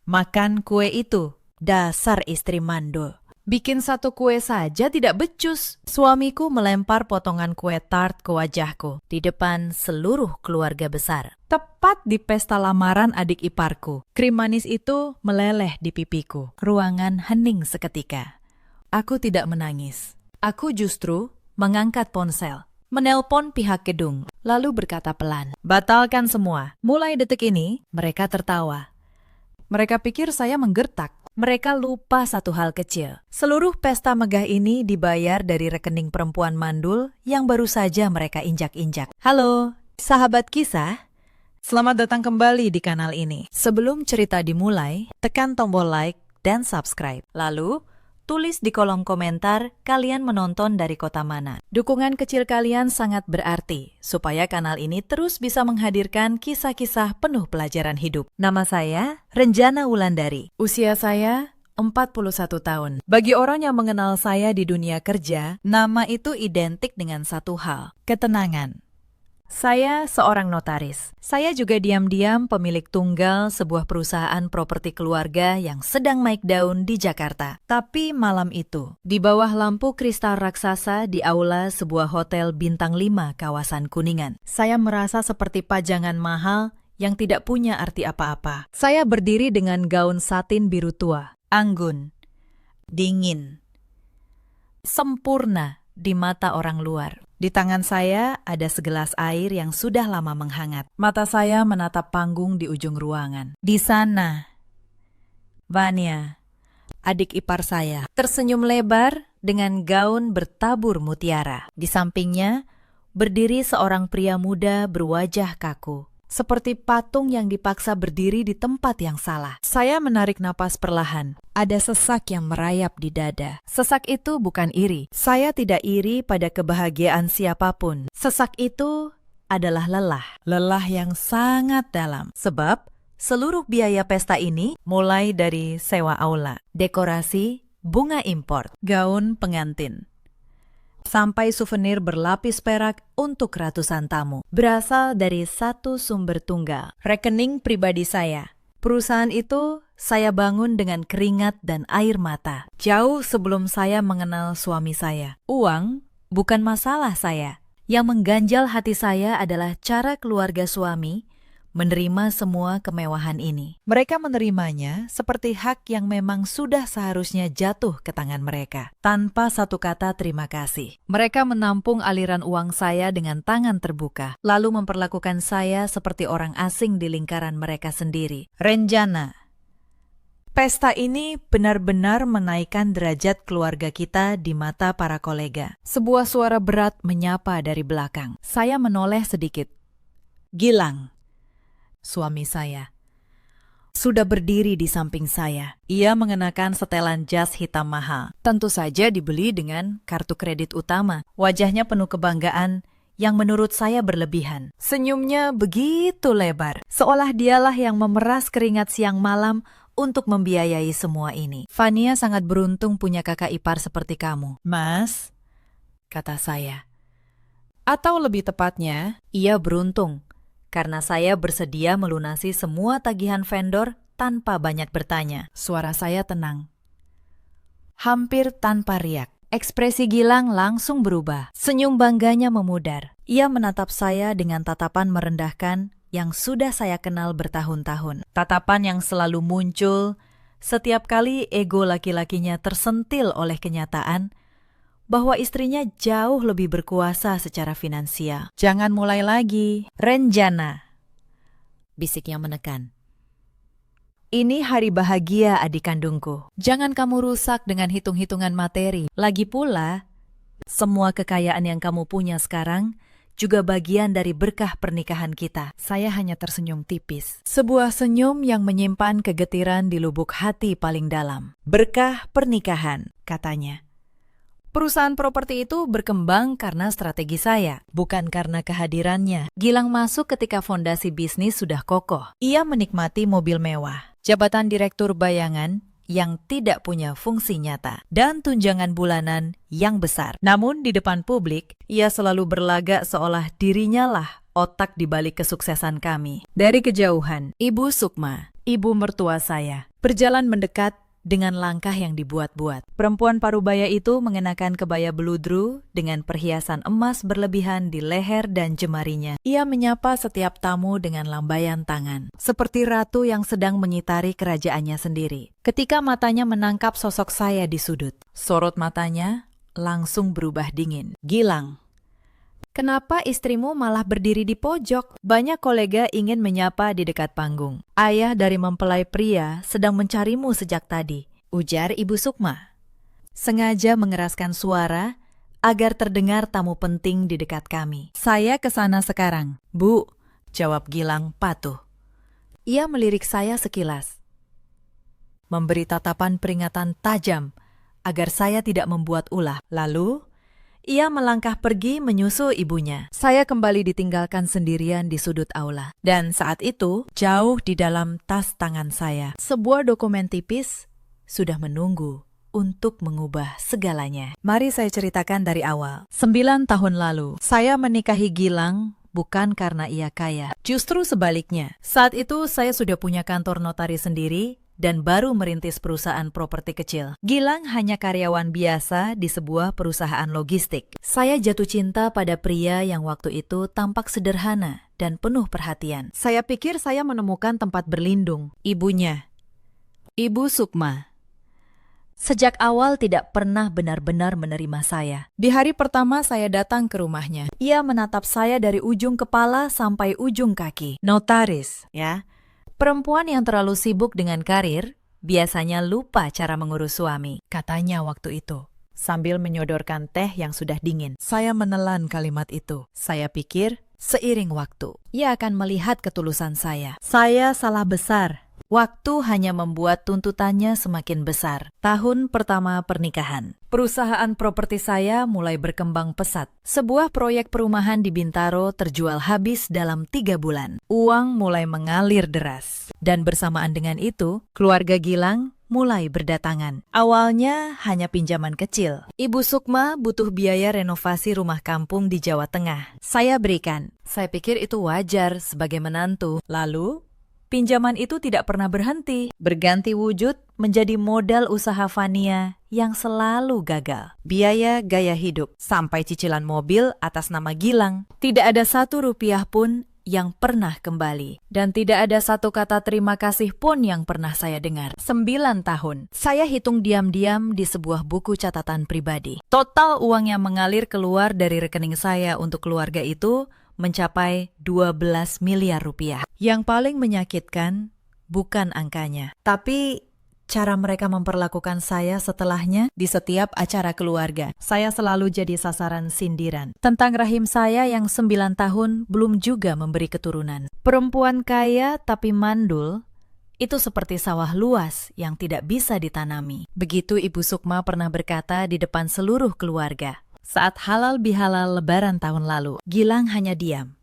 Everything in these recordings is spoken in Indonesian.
Makan kue itu, dasar istri mandul. Bikin satu kue saja tidak becus. Suamiku melempar potongan kue tart ke wajahku di depan seluruh keluarga besar. Tepat di pesta lamaran adik iparku, krim manis itu meleleh di pipiku. Ruangan hening seketika. Aku tidak menangis. Aku justru mengangkat ponsel, menelpon pihak gedung, lalu berkata pelan, "Batalkan semua." Mulai detik ini, mereka tertawa. Mereka pikir saya menggertak. Mereka lupa satu hal kecil. Seluruh pesta megah ini dibayar dari rekening perempuan mandul yang baru saja mereka injak-injak. Halo, sahabat kisah. Selamat datang kembali di kanal ini. Sebelum cerita dimulai, tekan tombol like dan subscribe. Lalu, tulis di kolom komentar kalian menonton dari kota mana. Dukungan kecil kalian sangat berarti supaya kanal ini terus bisa menghadirkan kisah-kisah penuh pelajaran hidup. Nama saya Renjana Wulandari. Usia saya 41 tahun. Bagi orang yang mengenal saya di dunia kerja, nama itu identik dengan satu hal, ketenangan. Saya seorang notaris. Saya juga diam-diam pemilik tunggal sebuah perusahaan properti keluarga yang sedang naik daun di Jakarta. Tapi malam itu, di bawah lampu kristal raksasa di aula sebuah hotel bintang 5 kawasan Kuningan, saya merasa seperti pajangan mahal yang tidak punya arti apa-apa. Saya berdiri dengan gaun satin biru tua, anggun, dingin, sempurna di mata orang luar. Di tangan saya ada segelas air yang sudah lama menghangat. Mata saya menatap panggung di ujung ruangan. Di sana, Vania, adik ipar saya, tersenyum lebar dengan gaun bertabur mutiara. Di sampingnya, berdiri seorang pria muda berwajah kaku, seperti patung yang dipaksa berdiri di tempat yang salah. Saya menarik napas perlahan. Ada sesak yang merayap di dada. Sesak itu bukan iri. Saya tidak iri pada kebahagiaan siapapun. Sesak itu adalah lelah. Lelah yang sangat dalam. Sebab seluruh biaya pesta ini mulai dari sewa aula, dekorasi, bunga impor, gaun pengantin, sampai souvenir berlapis perak untuk ratusan tamu. Berasal dari satu sumber tunggal, rekening pribadi saya. Perusahaan itu saya bangun dengan keringat dan air mata. Jauh sebelum saya mengenal suami saya. Uang bukan masalah saya. Yang mengganjal hati saya adalah cara keluarga suami menerima semua kemewahan ini. Mereka menerimanya seperti hak yang memang sudah seharusnya jatuh ke tangan mereka, tanpa satu kata terima kasih. Mereka menampung aliran uang saya dengan tangan terbuka, lalu memperlakukan saya seperti orang asing di lingkaran mereka sendiri. Renjana, pesta ini benar-benar menaikkan derajat keluarga kita di mata para kolega. Sebuah suara berat menyapa dari belakang. Saya menoleh sedikit. Gilang, suami saya, sudah berdiri di samping saya. Ia mengenakan setelan jas hitam mahal. Tentu saja dibeli dengan kartu kredit utama. Wajahnya penuh kebanggaan yang menurut saya berlebihan. Senyumnya begitu lebar, seolah dialah yang memeras keringat siang malam untuk membiayai semua ini. Vania sangat beruntung punya kakak ipar seperti kamu. Mas, kata saya. Atau lebih tepatnya, ia beruntung karena saya bersedia melunasi semua tagihan vendor tanpa banyak bertanya. Suara saya tenang, hampir tanpa riak. Ekspresi Gilang langsung berubah. Senyum bangganya memudar. Ia menatap saya dengan tatapan merendahkan yang sudah saya kenal bertahun-tahun. Tatapan yang selalu muncul setiap kali ego laki-lakinya tersentil oleh kenyataan bahwa istrinya jauh lebih berkuasa secara finansial. Jangan mulai lagi, Renjana, bisiknya menekan. Ini hari bahagia adik kandungku. Jangan kamu rusak dengan hitung-hitungan materi. Lagi pula, semua kekayaan yang kamu punya sekarang juga bagian dari berkah pernikahan kita. Saya hanya tersenyum tipis. Sebuah senyum yang menyimpan kegetiran di lubuk hati paling dalam. Berkah pernikahan, katanya. Perusahaan properti itu berkembang karena strategi saya, bukan karena kehadirannya. Gilang masuk ketika fondasi bisnis sudah kokoh. Ia menikmati mobil mewah, jabatan direktur bayangan yang tidak punya fungsi nyata, dan tunjangan bulanan yang besar. Namun di depan publik, ia selalu berlagak seolah dirinya lah otak di balik kesuksesan kami. Dari kejauhan, Ibu Sukma, ibu mertua saya, berjalan mendekat dengan langkah yang dibuat-buat. Perempuan parubaya itu mengenakan kebaya beludru dengan perhiasan emas berlebihan di leher dan jemarinya. Ia menyapa setiap tamu dengan lambaian tangan, seperti ratu yang sedang mengitari kerajaannya sendiri. Ketika matanya menangkap sosok saya di sudut, sorot matanya langsung berubah dingin. "Gilang, kenapa istrimu malah berdiri di pojok?" Banyak kolega ingin menyapa di dekat panggung. "Ayah dari mempelai pria sedang mencarimu sejak tadi," ujar Ibu Sukma. Sengaja mengeraskan suara agar terdengar tamu penting di dekat kami. "Saya ke sana sekarang, Bu," jawab Gilang patuh. Ia melirik saya sekilas, memberi tatapan peringatan tajam agar saya tidak membuat ulah. Lalu ia melangkah pergi menyusul ibunya. Saya kembali ditinggalkan sendirian di sudut aula. Dan saat itu, jauh di dalam tas tangan saya, sebuah dokumen tipis sudah menunggu untuk mengubah segalanya. Mari saya ceritakan dari awal. 9 tahun lalu, saya menikahi Gilang bukan karena ia kaya. Justru sebaliknya. Saat itu saya sudah punya kantor notaris sendiri dan baru merintis perusahaan properti kecil. Gilang hanya karyawan biasa di sebuah perusahaan logistik. Saya jatuh cinta pada pria yang waktu itu tampak sederhana dan penuh perhatian. Saya pikir saya menemukan tempat berlindung. Ibunya, Ibu Sukma, sejak awal tidak pernah benar-benar menerima saya. Di hari pertama saya datang ke rumahnya. Ia menatap saya dari ujung kepala sampai ujung kaki. Notaris, ya. Perempuan yang terlalu sibuk dengan karir biasanya lupa cara mengurus suami, katanya waktu itu, sambil menyodorkan teh yang sudah dingin. Saya menelan kalimat itu. Saya pikir seiring waktu, ia akan melihat ketulusan saya. Saya salah besar. Waktu hanya membuat tuntutannya semakin besar. Tahun pertama pernikahan, perusahaan properti saya mulai berkembang pesat. Sebuah proyek perumahan di Bintaro terjual habis dalam 3 bulan. Uang mulai mengalir deras. Dan bersamaan dengan itu, keluarga Gilang mulai berdatangan. Awalnya hanya pinjaman kecil. Ibu Sukma butuh biaya renovasi rumah kampung di Jawa Tengah. Saya berikan. Saya pikir itu wajar sebagai menantu. Lalu pinjaman itu tidak pernah berhenti, berganti wujud menjadi modal usaha Vania yang selalu gagal. Biaya gaya hidup, sampai cicilan mobil atas nama Gilang. Tidak ada 1 rupiah pun yang pernah kembali. Dan tidak ada 1 kata terima kasih pun yang pernah saya dengar. 9 tahun, saya hitung diam-diam di sebuah buku catatan pribadi. Total uang yang mengalir keluar dari rekening saya untuk keluarga itu mencapai 12 miliar rupiah. Yang paling menyakitkan bukan angkanya, tapi cara mereka memperlakukan saya setelahnya di setiap acara keluarga. Saya selalu jadi sasaran sindiran tentang rahim saya yang 9 tahun belum juga memberi keturunan. Perempuan kaya tapi mandul itu seperti sawah luas yang tidak bisa ditanami. Begitu Ibu Sukma pernah berkata di depan seluruh keluarga. Saat halal bihalal lebaran tahun lalu, Gilang hanya diam.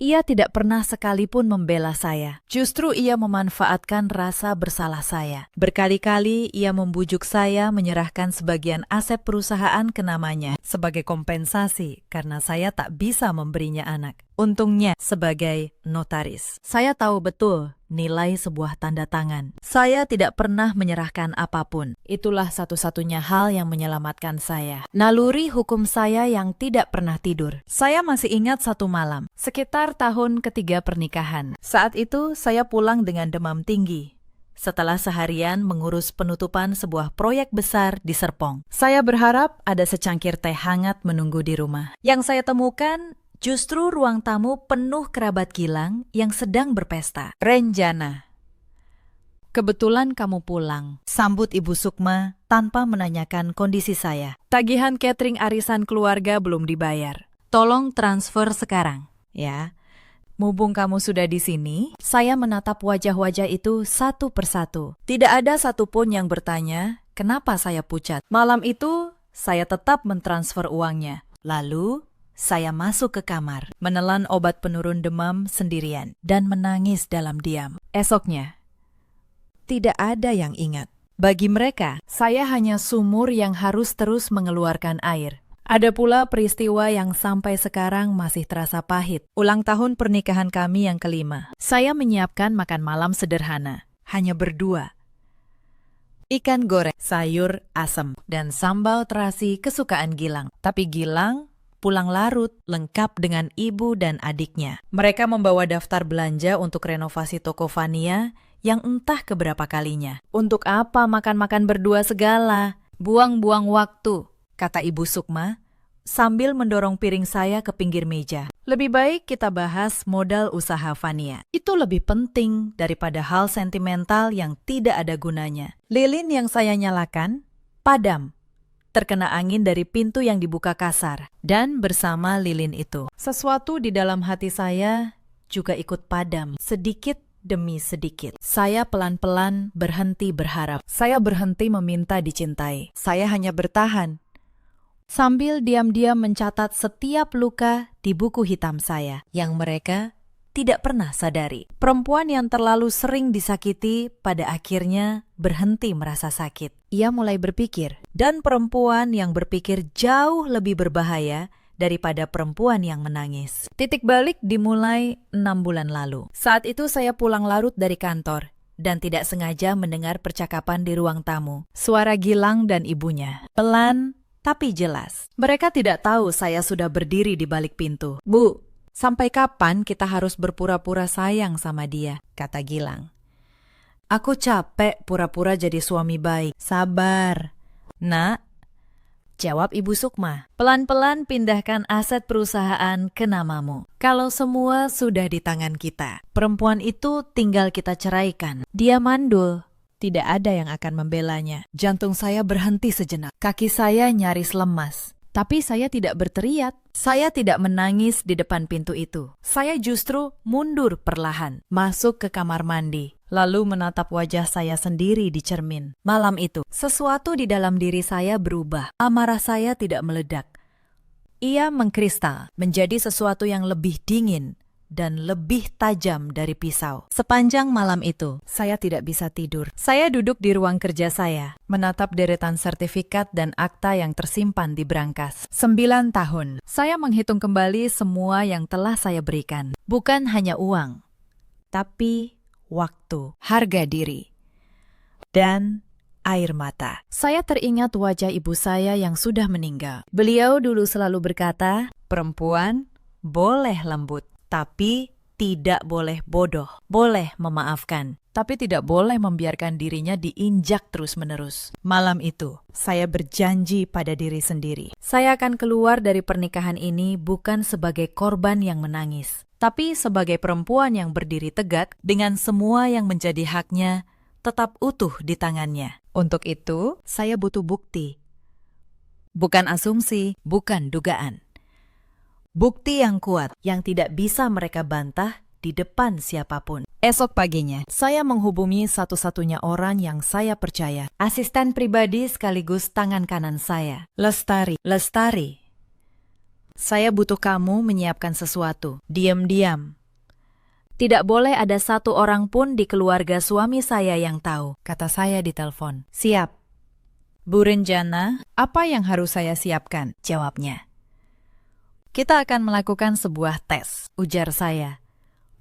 Ia tidak pernah sekalipun membela saya. Justru ia memanfaatkan rasa bersalah saya. Berkali-kali ia membujuk saya menyerahkan sebagian aset perusahaan ke namanya sebagai kompensasi karena saya tak bisa memberinya anak. Untungnya sebagai notaris, saya tahu betul nilai sebuah tanda tangan. Saya tidak pernah menyerahkan apapun. Itulah satu-satunya hal yang menyelamatkan saya. Naluri hukum saya yang tidak pernah tidur. Saya masih ingat satu malam, sekitar tahun ketiga pernikahan. Saat itu saya pulang dengan demam tinggi. Setelah seharian mengurus penutupan sebuah proyek besar di Serpong. Saya berharap ada secangkir teh hangat menunggu di rumah. Yang saya temukan justru ruang tamu penuh kerabat Gilang yang sedang berpesta. "Renjana, kebetulan kamu pulang," sambut Ibu Sukma tanpa menanyakan kondisi saya. "Tagihan catering arisan keluarga belum dibayar. Tolong transfer sekarang, ya. Mumpung kamu sudah di sini," saya menatap wajah-wajah itu satu persatu. Tidak ada satupun yang bertanya kenapa saya pucat. Malam itu, saya tetap mentransfer uangnya. Lalu saya masuk ke kamar, menelan obat penurun demam sendirian, dan menangis dalam diam. Esoknya, tidak ada yang ingat. Bagi mereka, saya hanya sumur yang harus terus mengeluarkan air. Ada pula peristiwa yang sampai sekarang masih terasa pahit. Ulang tahun pernikahan kami yang kelima. Saya menyiapkan makan malam sederhana, hanya berdua. ikan goreng, sayur asem, dan sambal terasi kesukaan Gilang. Tapi Gilang pulang larut lengkap dengan ibu dan adiknya. Mereka membawa daftar belanja untuk renovasi toko Vania yang entah keberapa kalinya. Untuk apa makan-makan berdua segala? Buang-buang waktu, kata Ibu Sukma sambil mendorong piring saya ke pinggir meja. Lebih baik kita bahas modal usaha Vania. Itu lebih penting daripada hal sentimental yang tidak ada gunanya. Lilin yang saya nyalakan padam, terkena angin dari pintu yang dibuka kasar. Dan bersama lilin itu, sesuatu di dalam hati saya juga ikut padam, sedikit demi sedikit. Saya pelan-pelan berhenti berharap. Saya berhenti meminta dicintai. Saya hanya bertahan sambil diam-diam mencatat setiap luka di buku hitam saya yang mereka tidak pernah sadari. Perempuan yang terlalu sering disakiti pada akhirnya berhenti merasa sakit. Ia mulai berpikir, dan perempuan yang berpikir jauh lebih berbahaya daripada perempuan yang menangis. Titik balik dimulai 6 bulan lalu. Saat itu saya pulang larut dari kantor dan tidak sengaja mendengar percakapan di ruang tamu. Suara Gilang dan ibunya. Pelan tapi jelas. Mereka tidak tahu saya sudah berdiri di balik pintu. Bu, sampai kapan kita harus berpura-pura sayang sama dia? Kata Gilang. Aku capek pura-pura jadi suami baik. Sabar. Nak, jawab Ibu Sukma. Pelan-pelan pindahkan aset perusahaan ke namamu. Kalau semua sudah di tangan kita, perempuan itu tinggal kita ceraikan. Dia mandul. Tidak ada yang akan membelanya. Jantung saya berhenti sejenak. Kaki saya nyaris lemas. Tapi saya tidak berteriak. Saya tidak menangis di depan pintu itu. Saya justru mundur perlahan, masuk ke kamar mandi, lalu menatap wajah saya sendiri di cermin. Malam itu, sesuatu di dalam diri saya berubah. Amarah saya tidak meledak. Ia mengkristal, menjadi sesuatu yang lebih dingin dan lebih tajam dari pisau. Sepanjang malam itu, saya tidak bisa tidur. Saya duduk di ruang kerja saya, menatap deretan sertifikat dan akta yang tersimpan di brankas. 9 tahun. Saya menghitung kembali semua yang telah saya berikan. Bukan hanya uang, tapi waktu, harga diri, dan air mata. Saya teringat wajah ibu saya yang sudah meninggal. Beliau dulu selalu berkata, perempuan boleh lembut, tapi tidak boleh bodoh. Boleh memaafkan, tapi tidak boleh membiarkan dirinya diinjak terus-menerus. Malam itu, saya berjanji pada diri sendiri. Saya akan keluar dari pernikahan ini bukan sebagai korban yang menangis, tapi sebagai perempuan yang berdiri tegak dengan semua yang menjadi haknya tetap utuh di tangannya. Untuk itu, saya butuh bukti. Bukan asumsi, bukan dugaan. Bukti yang kuat, yang tidak bisa mereka bantah di depan siapapun. Esok paginya, saya menghubungi satu-satunya orang yang saya percaya. Asisten pribadi sekaligus tangan kanan saya. Lestari. Lestari. Saya butuh kamu menyiapkan sesuatu. Diam-diam. Tidak boleh ada satu orang pun di keluarga suami saya yang tahu, kata saya di telepon. Siap. Bu Renjana, apa yang harus saya siapkan? Jawabnya. Kita akan melakukan sebuah tes, ujar saya.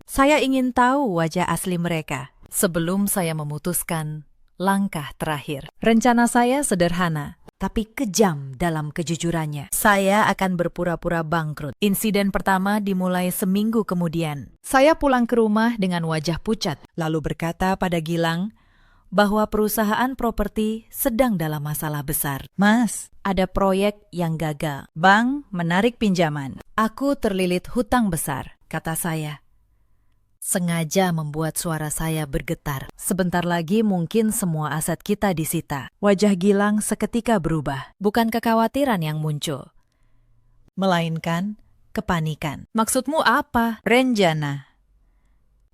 Saya ingin tahu wajah asli mereka sebelum saya memutuskan langkah terakhir. Rencana saya sederhana, tapi kejam dalam kejujurannya. Saya akan berpura-pura bangkrut. Insiden pertama dimulai seminggu kemudian. Saya pulang ke rumah dengan wajah pucat, lalu berkata pada Gilang bahwa perusahaan properti sedang dalam masalah besar. Mas, ada proyek yang gagal. Bank menarik pinjaman. Aku terlilit hutang besar, kata saya. Sengaja membuat suara saya bergetar. Sebentar lagi mungkin semua aset kita disita. Wajah Gilang seketika berubah. Bukan kekhawatiran yang muncul, melainkan kepanikan. Maksudmu apa, Renjana?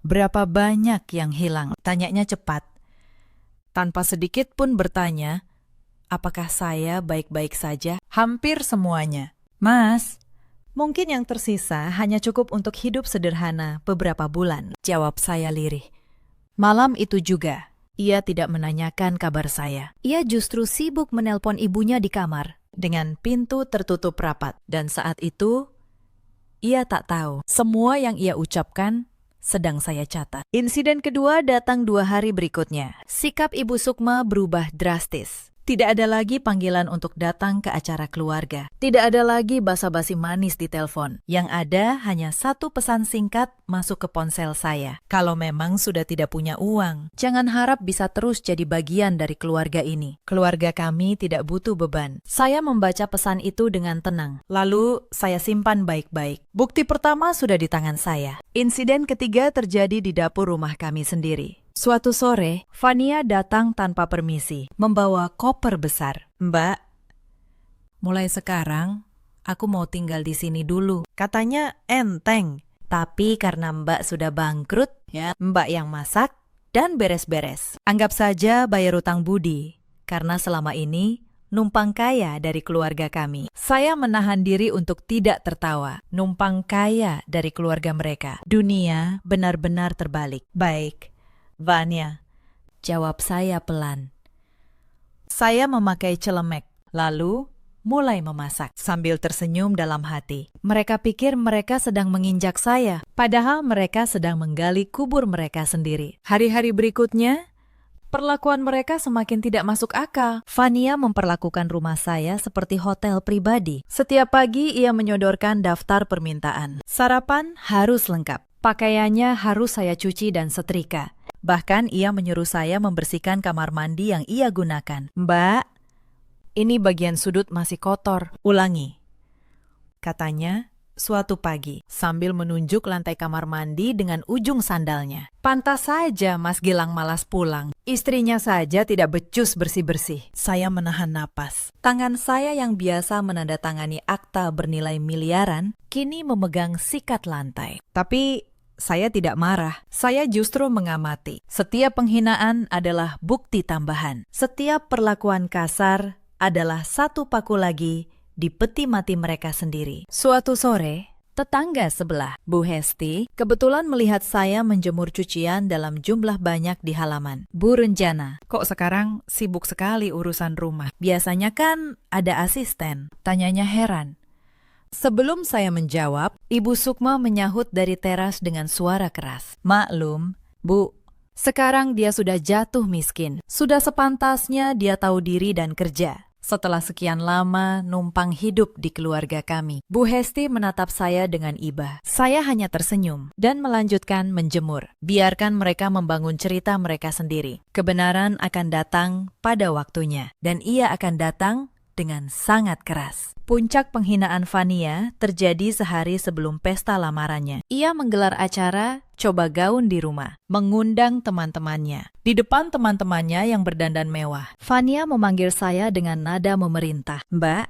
Berapa banyak yang hilang? Tanyanya cepat. Tanpa sedikit pun bertanya, apakah saya baik-baik saja? Hampir semuanya. Mas, mungkin yang tersisa hanya cukup untuk hidup sederhana beberapa bulan, jawab saya lirih. Malam itu juga, ia tidak menanyakan kabar saya. Ia justru sibuk menelpon ibunya di kamar, dengan pintu tertutup rapat. Dan saat itu, ia tak tahu. Semua yang ia ucapkan sedang saya catat. Insiden kedua datang 2 hari berikutnya. Sikap Ibu Sukma berubah drastis. Tidak ada lagi panggilan untuk datang ke acara keluarga. Tidak ada lagi basa-basi manis di telepon. Yang ada hanya satu pesan singkat masuk ke ponsel saya. Kalau memang sudah tidak punya uang, jangan harap bisa terus jadi bagian dari keluarga ini. Keluarga kami tidak butuh beban. Saya membaca pesan itu dengan tenang. Lalu saya simpan baik-baik. Bukti pertama sudah di tangan saya. Insiden ketiga terjadi di dapur rumah kami sendiri. Suatu sore, Vania datang tanpa permisi, membawa koper besar. Mbak, mulai sekarang aku mau tinggal di sini dulu. Katanya enteng. Tapi karena Mbak sudah bangkrut, ya Mbak yang masak dan beres-beres. Anggap saja bayar utang budi, karena selama ini numpang kaya dari keluarga kami. Saya menahan diri untuk tidak tertawa. Numpang kaya dari keluarga mereka. Dunia benar-benar terbalik. Baik. Vania, jawab saya pelan. Saya memakai celemek, lalu mulai memasak sambil tersenyum dalam hati. Mereka pikir mereka sedang menginjak saya, padahal mereka sedang menggali kubur mereka sendiri. Hari-hari berikutnya, perlakuan mereka semakin tidak masuk akal. Vania memperlakukan rumah saya seperti hotel pribadi. Setiap pagi ia menyodorkan daftar permintaan. Sarapan harus lengkap. Pakaiannya harus saya cuci dan setrika. Bahkan ia menyuruh saya membersihkan kamar mandi yang ia gunakan. Mbak, ini bagian sudut masih kotor. Ulangi. Katanya suatu pagi sambil menunjuk lantai kamar mandi dengan ujung sandalnya. Pantas saja Mas Gilang malas pulang. Istrinya saja tidak becus bersih-bersih. Saya menahan napas. Tangan saya yang biasa menandatangani akta bernilai miliaran, kini memegang sikat lantai. Tapi saya tidak marah, saya justru mengamati. Setiap penghinaan adalah bukti tambahan. Setiap perlakuan kasar adalah satu paku lagi di peti mati mereka sendiri. Suatu sore, tetangga sebelah, Bu Hesti, kebetulan melihat saya menjemur cucian dalam jumlah banyak di halaman. Bu Renjana, kok sekarang sibuk sekali urusan rumah? Biasanya kan ada asisten. Tanyanya heran. Sebelum saya menjawab, Ibu Sukma menyahut dari teras dengan suara keras. Maklum, Bu, sekarang dia sudah jatuh miskin. Sudah sepantasnya dia tahu diri dan kerja. Setelah sekian lama numpang hidup di keluarga kami. Bu Hesti menatap saya dengan iba. Saya hanya tersenyum dan melanjutkan menjemur. Biarkan mereka membangun cerita mereka sendiri. Kebenaran akan datang pada waktunya. Dan ia akan datang dengan sangat keras. Puncak penghinaan Vania terjadi sehari sebelum pesta lamarannya. Ia menggelar acara coba gaun di rumah, mengundang teman-temannya. Di depan teman-temannya yang berdandan mewah, Vania memanggil saya dengan nada memerintah. Mbak,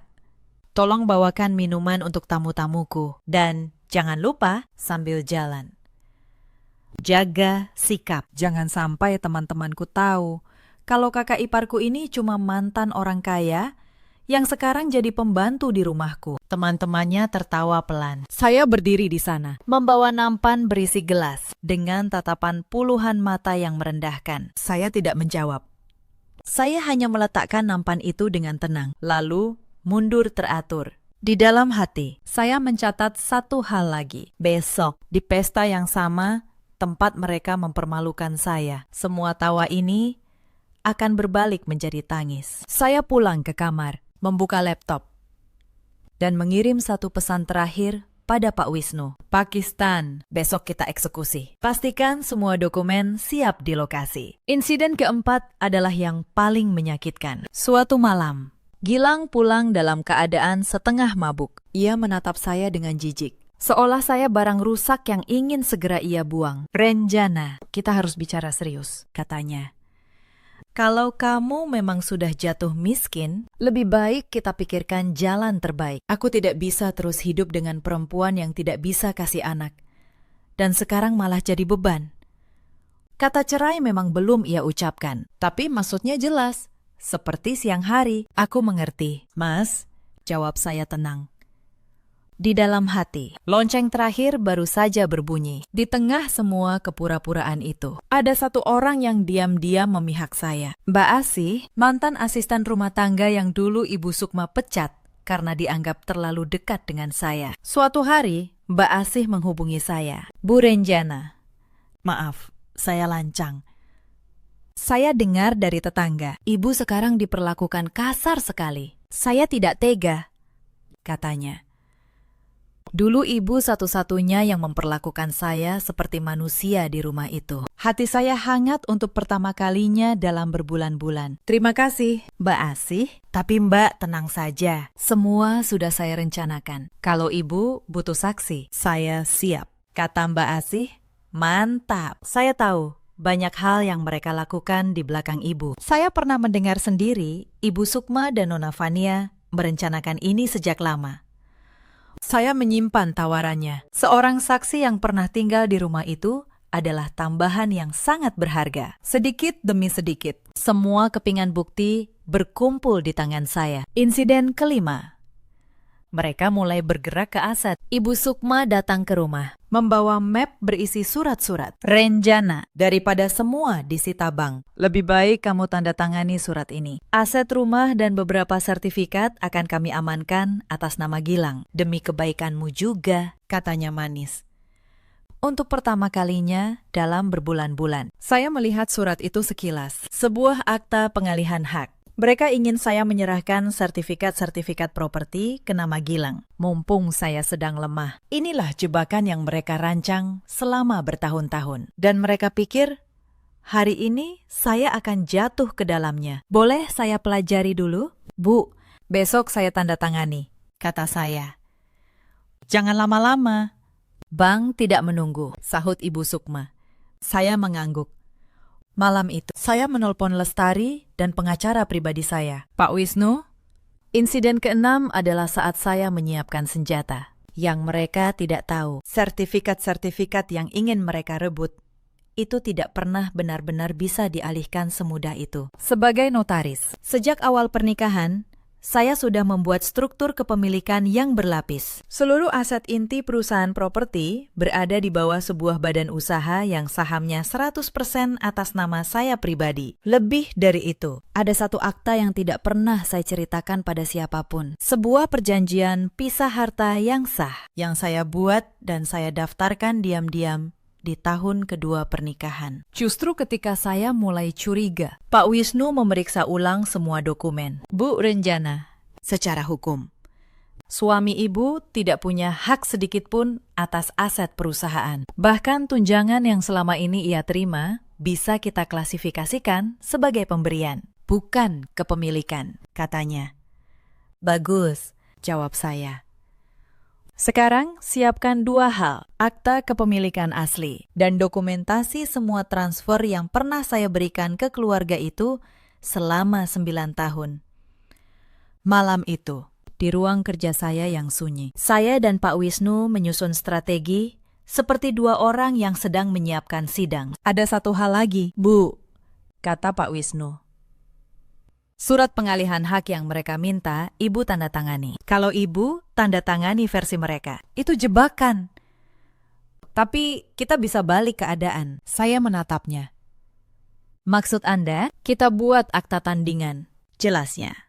tolong bawakan minuman untuk tamu-tamuku. Dan jangan lupa sambil jalan. Jaga sikap. Jangan sampai teman-temanku tahu kalau kakak iparku ini cuma mantan orang kaya yang sekarang jadi pembantu di rumahku. Teman-temannya tertawa pelan. Saya berdiri di sana, membawa nampan berisi gelas, dengan tatapan puluhan mata yang merendahkan. Saya tidak menjawab. Saya hanya meletakkan nampan itu dengan tenang, lalu mundur teratur. Di dalam hati, saya mencatat satu hal lagi. Besok, di pesta yang sama, tempat mereka mempermalukan saya. Semua tawa ini akan berbalik menjadi tangis. Saya pulang ke kamar, membuka laptop, dan mengirim satu pesan terakhir pada Pak Wisnu. Pakistan, besok kita eksekusi. Pastikan semua dokumen siap di lokasi. Insiden keempat adalah yang paling menyakitkan. Suatu malam, Gilang pulang dalam keadaan setengah mabuk. Ia menatap saya dengan jijik, seolah saya barang rusak yang ingin segera ia buang. Renjana, kita harus bicara serius, katanya. Kalau kamu memang sudah jatuh miskin, lebih baik kita pikirkan jalan terbaik. Aku tidak bisa terus hidup dengan perempuan yang tidak bisa kasih anak. Dan sekarang malah jadi beban. Kata cerai memang belum ia ucapkan, tapi maksudnya jelas. Seperti siang hari, aku mengerti. Mas, jawab saya tenang. Di dalam hati, lonceng terakhir baru saja berbunyi. Di tengah semua kepura-puraan itu, ada satu orang yang diam-diam memihak saya. Mbak Asih, mantan asisten rumah tangga yang dulu Ibu Sukma pecat karena dianggap terlalu dekat dengan saya. Suatu hari, Mbak Asih menghubungi saya. Bu Renjana, Maaf, saya lancang. Saya dengar dari tetangga, ibu sekarang diperlakukan kasar sekali. Saya tidak tega, katanya. Dulu ibu satu-satunya yang memperlakukan saya seperti manusia di rumah itu. Hati saya hangat untuk pertama kalinya dalam berbulan-bulan. Terima kasih, Mbak Asih. Tapi Mbak tenang saja, semua sudah saya rencanakan. Kalau ibu butuh saksi, saya siap. Kata Mbak Asih, mantap. Saya tahu banyak hal yang mereka lakukan di belakang ibu. Saya pernah mendengar sendiri Ibu Sukma dan Nona Vania merencanakan ini sejak lama. Saya menyimpan tawarannya. Seorang saksi yang pernah tinggal di rumah itu adalah tambahan yang sangat berharga. Sedikit demi sedikit, semua kepingan bukti berkumpul di tangan saya. Insiden kelima. Mereka mulai bergerak ke aset. Ibu Sukma datang ke rumah, membawa map berisi surat-surat. Renjana, daripada semua disita bank. Lebih baik kamu tanda tangani surat ini. Aset rumah dan beberapa sertifikat akan kami amankan atas nama Gilang. Demi kebaikanmu juga, katanya manis. Untuk pertama kalinya dalam berbulan-bulan, saya melihat surat itu sekilas. Sebuah akta pengalihan hak. Mereka ingin saya menyerahkan sertifikat-sertifikat properti ke nama Gilang. Mumpung saya sedang lemah. Inilah jebakan yang mereka rancang selama bertahun-tahun. Dan mereka pikir, hari ini saya akan jatuh ke dalamnya. Boleh saya pelajari dulu? Bu, besok saya tanda tangani, kata saya. Jangan lama-lama. Bank tidak menunggu, sahut Ibu Sukma. Saya mengangguk. Malam itu, saya menelpon Lestari dan pengacara pribadi saya. Pak Wisnu, insiden ke-6 adalah saat saya menyiapkan senjata. Yang mereka tidak tahu, sertifikat-sertifikat yang ingin mereka rebut, itu tidak pernah benar-benar bisa dialihkan semudah itu. Sebagai notaris, sejak awal pernikahan, saya sudah membuat struktur kepemilikan yang berlapis. Seluruh aset inti perusahaan properti berada di bawah sebuah badan usaha yang sahamnya 100% atas nama saya pribadi. Lebih dari itu, ada satu akta yang tidak pernah saya ceritakan pada siapapun. Sebuah perjanjian pisah harta yang sah, yang saya buat dan saya daftarkan diam-diam di tahun kedua pernikahan. Justru ketika saya mulai curiga, Pak Wisnu memeriksa ulang semua dokumen. Bu Renjana, secara hukum, suami ibu tidak punya hak sedikit pun atas aset perusahaan. Bahkan tunjangan yang selama ini ia terima bisa kita klasifikasikan sebagai pemberian, bukan kepemilikan, katanya. Bagus, jawab saya. Sekarang siapkan dua hal, akta kepemilikan asli dan dokumentasi semua transfer yang pernah saya berikan ke keluarga itu selama 9 tahun. Malam itu, di ruang kerja saya yang sunyi, saya dan Pak Wisnu menyusun strategi seperti dua orang yang sedang menyiapkan sidang. Ada satu hal lagi, Bu, kata Pak Wisnu. Surat pengalihan hak yang mereka minta, ibu tanda tangani. Kalau ibu tanda tangani versi mereka, itu jebakan. Tapi kita bisa balik keadaan. Saya menatapnya. Maksud Anda, kita buat akta tandingan. Jelasnya.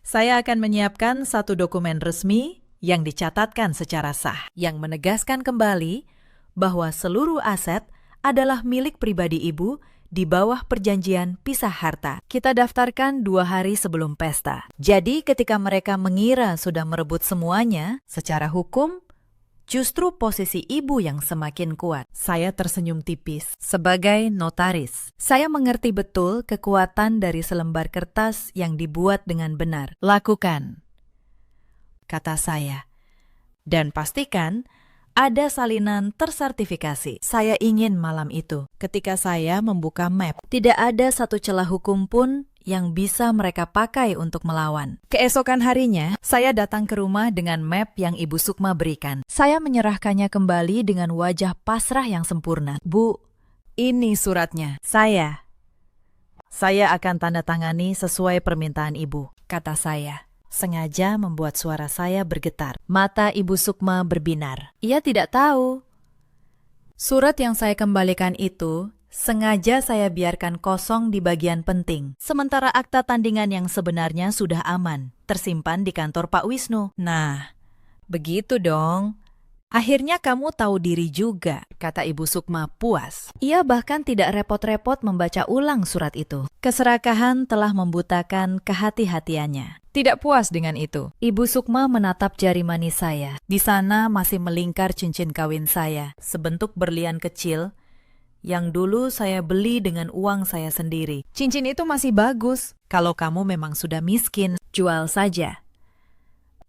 Saya akan menyiapkan satu dokumen resmi yang dicatatkan secara sah, yang menegaskan kembali bahwa seluruh aset adalah milik pribadi ibu di bawah perjanjian pisah harta. Kita daftarkan 2 hari sebelum pesta. Jadi ketika mereka mengira sudah merebut semuanya, secara hukum, justru posisi ibu yang semakin kuat. Saya tersenyum tipis. Sebagai notaris, saya mengerti betul kekuatan dari selembar kertas yang dibuat dengan benar. Lakukan, kata saya. Dan pastikan ada salinan tersertifikasi. Saya ingin malam itu, ketika saya membuka map, tidak ada satu celah hukum pun yang bisa mereka pakai untuk melawan. Keesokan harinya, saya datang ke rumah dengan map yang Ibu Sukma berikan. Saya menyerahkannya kembali dengan wajah pasrah yang sempurna. Bu, ini suratnya. Saya akan tanda tangani sesuai permintaan Ibu, kata saya. Sengaja membuat suara saya bergetar. Mata Ibu Sukma berbinar. Ia tidak tahu. Surat yang saya kembalikan itu sengaja saya biarkan kosong di bagian penting. Sementara akta tandingan yang sebenarnya sudah aman, tersimpan di kantor Pak Wisnu. Nah, begitu dong. Akhirnya kamu tahu diri juga, kata Ibu Sukma puas. Ia bahkan tidak repot-repot membaca ulang surat itu. Keserakahan telah membutakan kehati-hatiannya. Tidak puas dengan itu, Ibu Sukma menatap jari manis saya. Di sana masih melingkar cincin kawin saya, sebentuk berlian kecil, yang dulu saya beli dengan uang saya sendiri. Cincin itu masih bagus. Kalau kamu memang sudah miskin, jual saja.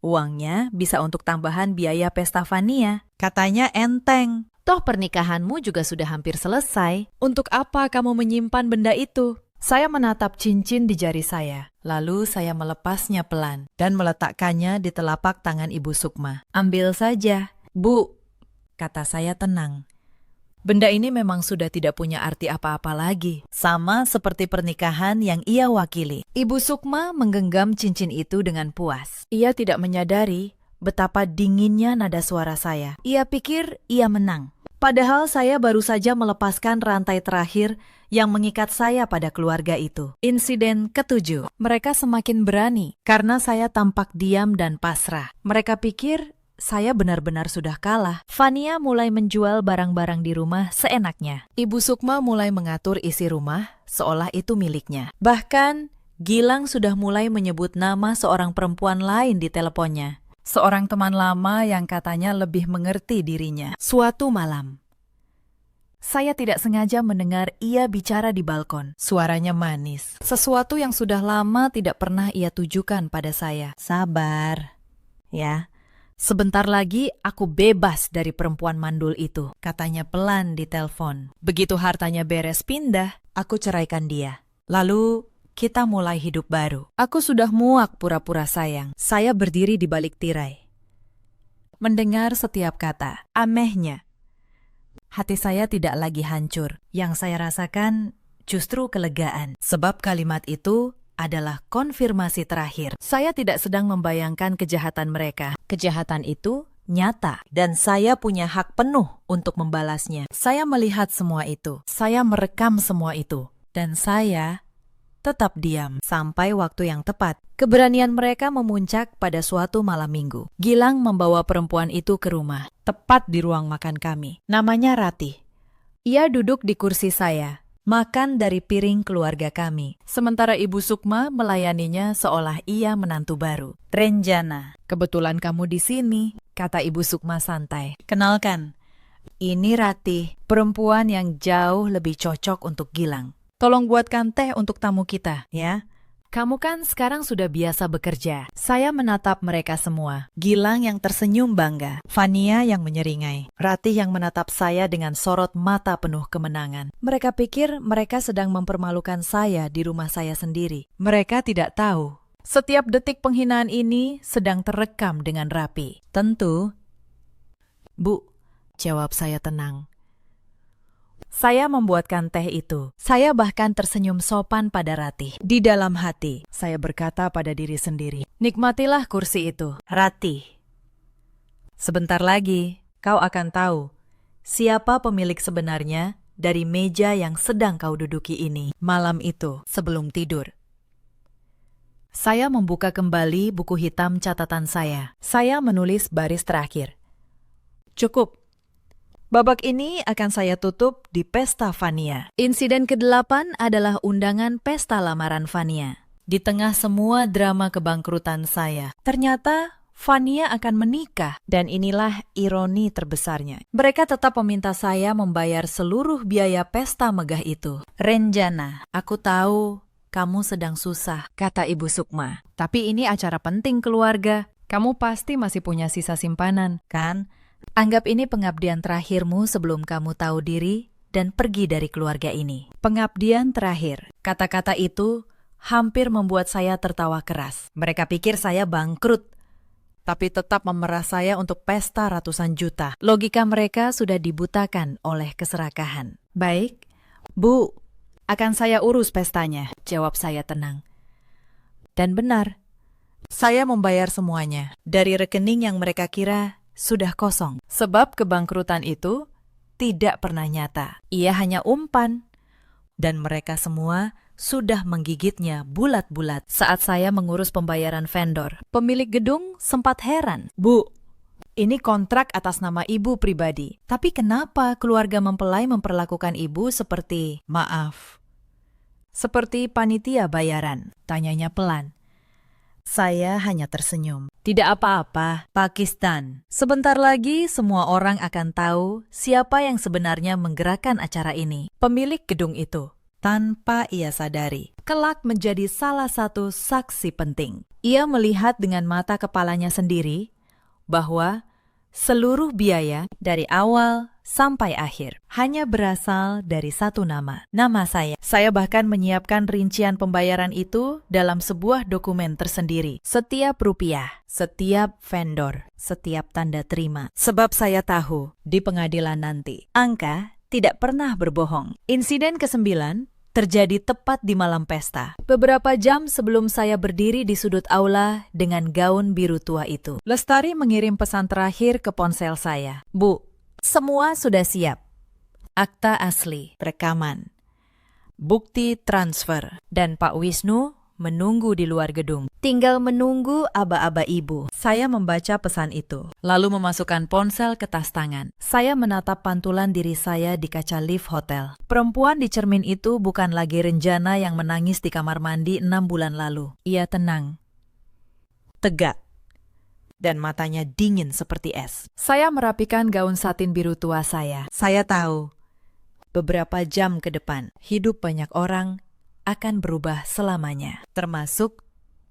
Uangnya bisa untuk tambahan biaya pesta Vania. Katanya enteng. Toh pernikahanmu juga sudah hampir selesai. Untuk apa kamu menyimpan benda itu? Saya menatap cincin di jari saya. Lalu saya melepasnya pelan dan meletakkannya di telapak tangan Ibu Sukma. Ambil saja, Bu, kata saya tenang. Benda ini memang sudah tidak punya arti apa-apa lagi. Sama seperti pernikahan yang ia wakili. Ibu Sukma menggenggam cincin itu dengan puas. Ia tidak menyadari betapa dinginnya nada suara saya. Ia pikir ia menang. Padahal saya baru saja melepaskan rantai terakhir yang mengikat saya pada keluarga itu. Insiden ketujuh. Mereka semakin berani karena saya tampak diam dan pasrah. Mereka pikir saya benar-benar sudah kalah. Vania mulai menjual barang-barang di rumah seenaknya. Ibu Sukma mulai mengatur isi rumah seolah itu miliknya. Bahkan Gilang sudah mulai menyebut nama seorang perempuan lain di teleponnya. Seorang teman lama yang katanya lebih mengerti dirinya. Suatu malam, saya tidak sengaja mendengar ia bicara di balkon. Suaranya manis. Sesuatu yang sudah lama tidak pernah ia tujukan pada saya. Sabar, ya. Sebentar lagi aku bebas dari perempuan mandul itu, katanya pelan di telepon. Begitu hartanya beres pindah, aku ceraikan dia. Lalu kita mulai hidup baru. Aku sudah muak pura-pura sayang. Saya berdiri di balik tirai, mendengar setiap kata. Amehnya, hati saya tidak lagi hancur. Yang saya rasakan justru kelegaan. Sebab kalimat itu adalah konfirmasi terakhir. Saya tidak sedang membayangkan kejahatan mereka. Kejahatan itu nyata, dan saya punya hak penuh untuk membalasnya. Saya melihat semua itu. Saya merekam semua itu. Dan saya tetap diam sampai waktu yang tepat. Keberanian mereka memuncak pada suatu malam minggu. Gilang membawa perempuan itu ke rumah, tepat di ruang makan kami. Namanya Ratih. Ia duduk di kursi saya, makan dari piring keluarga kami. Sementara Ibu Sukma melayaninya seolah ia menantu baru. Renjana, kebetulan kamu di sini, kata Ibu Sukma santai. Kenalkan, ini Ratih, perempuan yang jauh lebih cocok untuk Gilang. Tolong buatkan teh untuk tamu kita, ya. Kamu kan sekarang sudah biasa bekerja. Saya menatap mereka semua. Gilang yang tersenyum bangga. Vania yang menyeringai. Ratih yang menatap saya dengan sorot mata penuh kemenangan. Mereka pikir mereka sedang mempermalukan saya di rumah saya sendiri. Mereka tidak tahu. Setiap detik penghinaan ini sedang terekam dengan rapi. Tentu. Bu, jawab saya tenang. Saya membuatkan teh itu. Saya bahkan tersenyum sopan pada Ratih. Di dalam hati, saya berkata pada diri sendiri, nikmatilah kursi itu, Ratih. Sebentar lagi, kau akan tahu siapa pemilik sebenarnya dari meja yang sedang kau duduki ini. Malam itu, sebelum tidur, saya membuka kembali buku hitam catatan saya. Saya menulis baris terakhir. Cukup. Babak ini akan saya tutup di pesta Vania. Insiden ke-8 adalah undangan pesta lamaran Vania. Di tengah semua drama kebangkrutan saya, ternyata Vania akan menikah. Dan inilah ironi terbesarnya. Mereka tetap meminta saya membayar seluruh biaya pesta megah itu. Renjana, aku tahu kamu sedang susah, kata Ibu Sukma. Tapi ini acara penting keluarga. Kamu pasti masih punya sisa simpanan, kan? Anggap ini pengabdian terakhirmu sebelum kamu tahu diri dan pergi dari keluarga ini. Pengabdian terakhir. Kata-kata itu hampir membuat saya tertawa keras. Mereka pikir saya bangkrut, tapi tetap memerah saya untuk pesta ratusan juta. Logika mereka sudah dibutakan oleh keserakahan. Baik, Bu, akan saya urus pestanya, jawab saya tenang. Dan benar, saya membayar semuanya dari rekening yang mereka kira sudah kosong. Sebab kebangkrutan itu tidak pernah nyata. Ia hanya umpan. Dan mereka semua sudah menggigitnya bulat-bulat saat saya mengurus pembayaran vendor. Pemilik gedung sempat heran. Bu, Ini kontrak atas nama ibu pribadi. Tapi kenapa keluarga mempelai memperlakukan ibu seperti, maaf, seperti panitia bayaran? Tanyanya pelan. Saya hanya tersenyum. Tidak apa-apa, Pakistan. Sebentar lagi semua orang akan tahu siapa yang sebenarnya menggerakkan acara ini. Pemilik gedung itu. Tanpa ia sadari, kelak menjadi salah satu saksi penting. Ia melihat dengan mata kepalanya sendiri bahwa seluruh biaya dari awal sampai akhir hanya berasal dari satu nama saya. Saya bahkan menyiapkan rincian pembayaran itu dalam sebuah dokumen tersendiri. Setiap rupiah, setiap vendor, setiap tanda terima. Sebab saya tahu di pengadilan nanti, angka tidak pernah berbohong. Insiden ke-9 terjadi tepat di malam pesta. Beberapa jam sebelum saya berdiri di sudut aula dengan gaun biru tua itu. Lestari mengirim pesan terakhir ke ponsel saya. Bu, semua sudah siap. Akta asli, rekaman, bukti transfer, dan Pak Wisnu menunggu di luar gedung. Tinggal menunggu aba-aba ibu. Saya membaca pesan itu, lalu memasukkan ponsel ke tas tangan. Saya menatap pantulan diri saya di kaca lift hotel. Perempuan di cermin itu bukan lagi Renjana yang menangis di kamar mandi 6 bulan lalu. Ia tenang, tegak, dan matanya dingin seperti es. Saya merapikan gaun satin biru tua saya. Saya tahu, beberapa jam ke depan, hidup banyak orang akan berubah selamanya, termasuk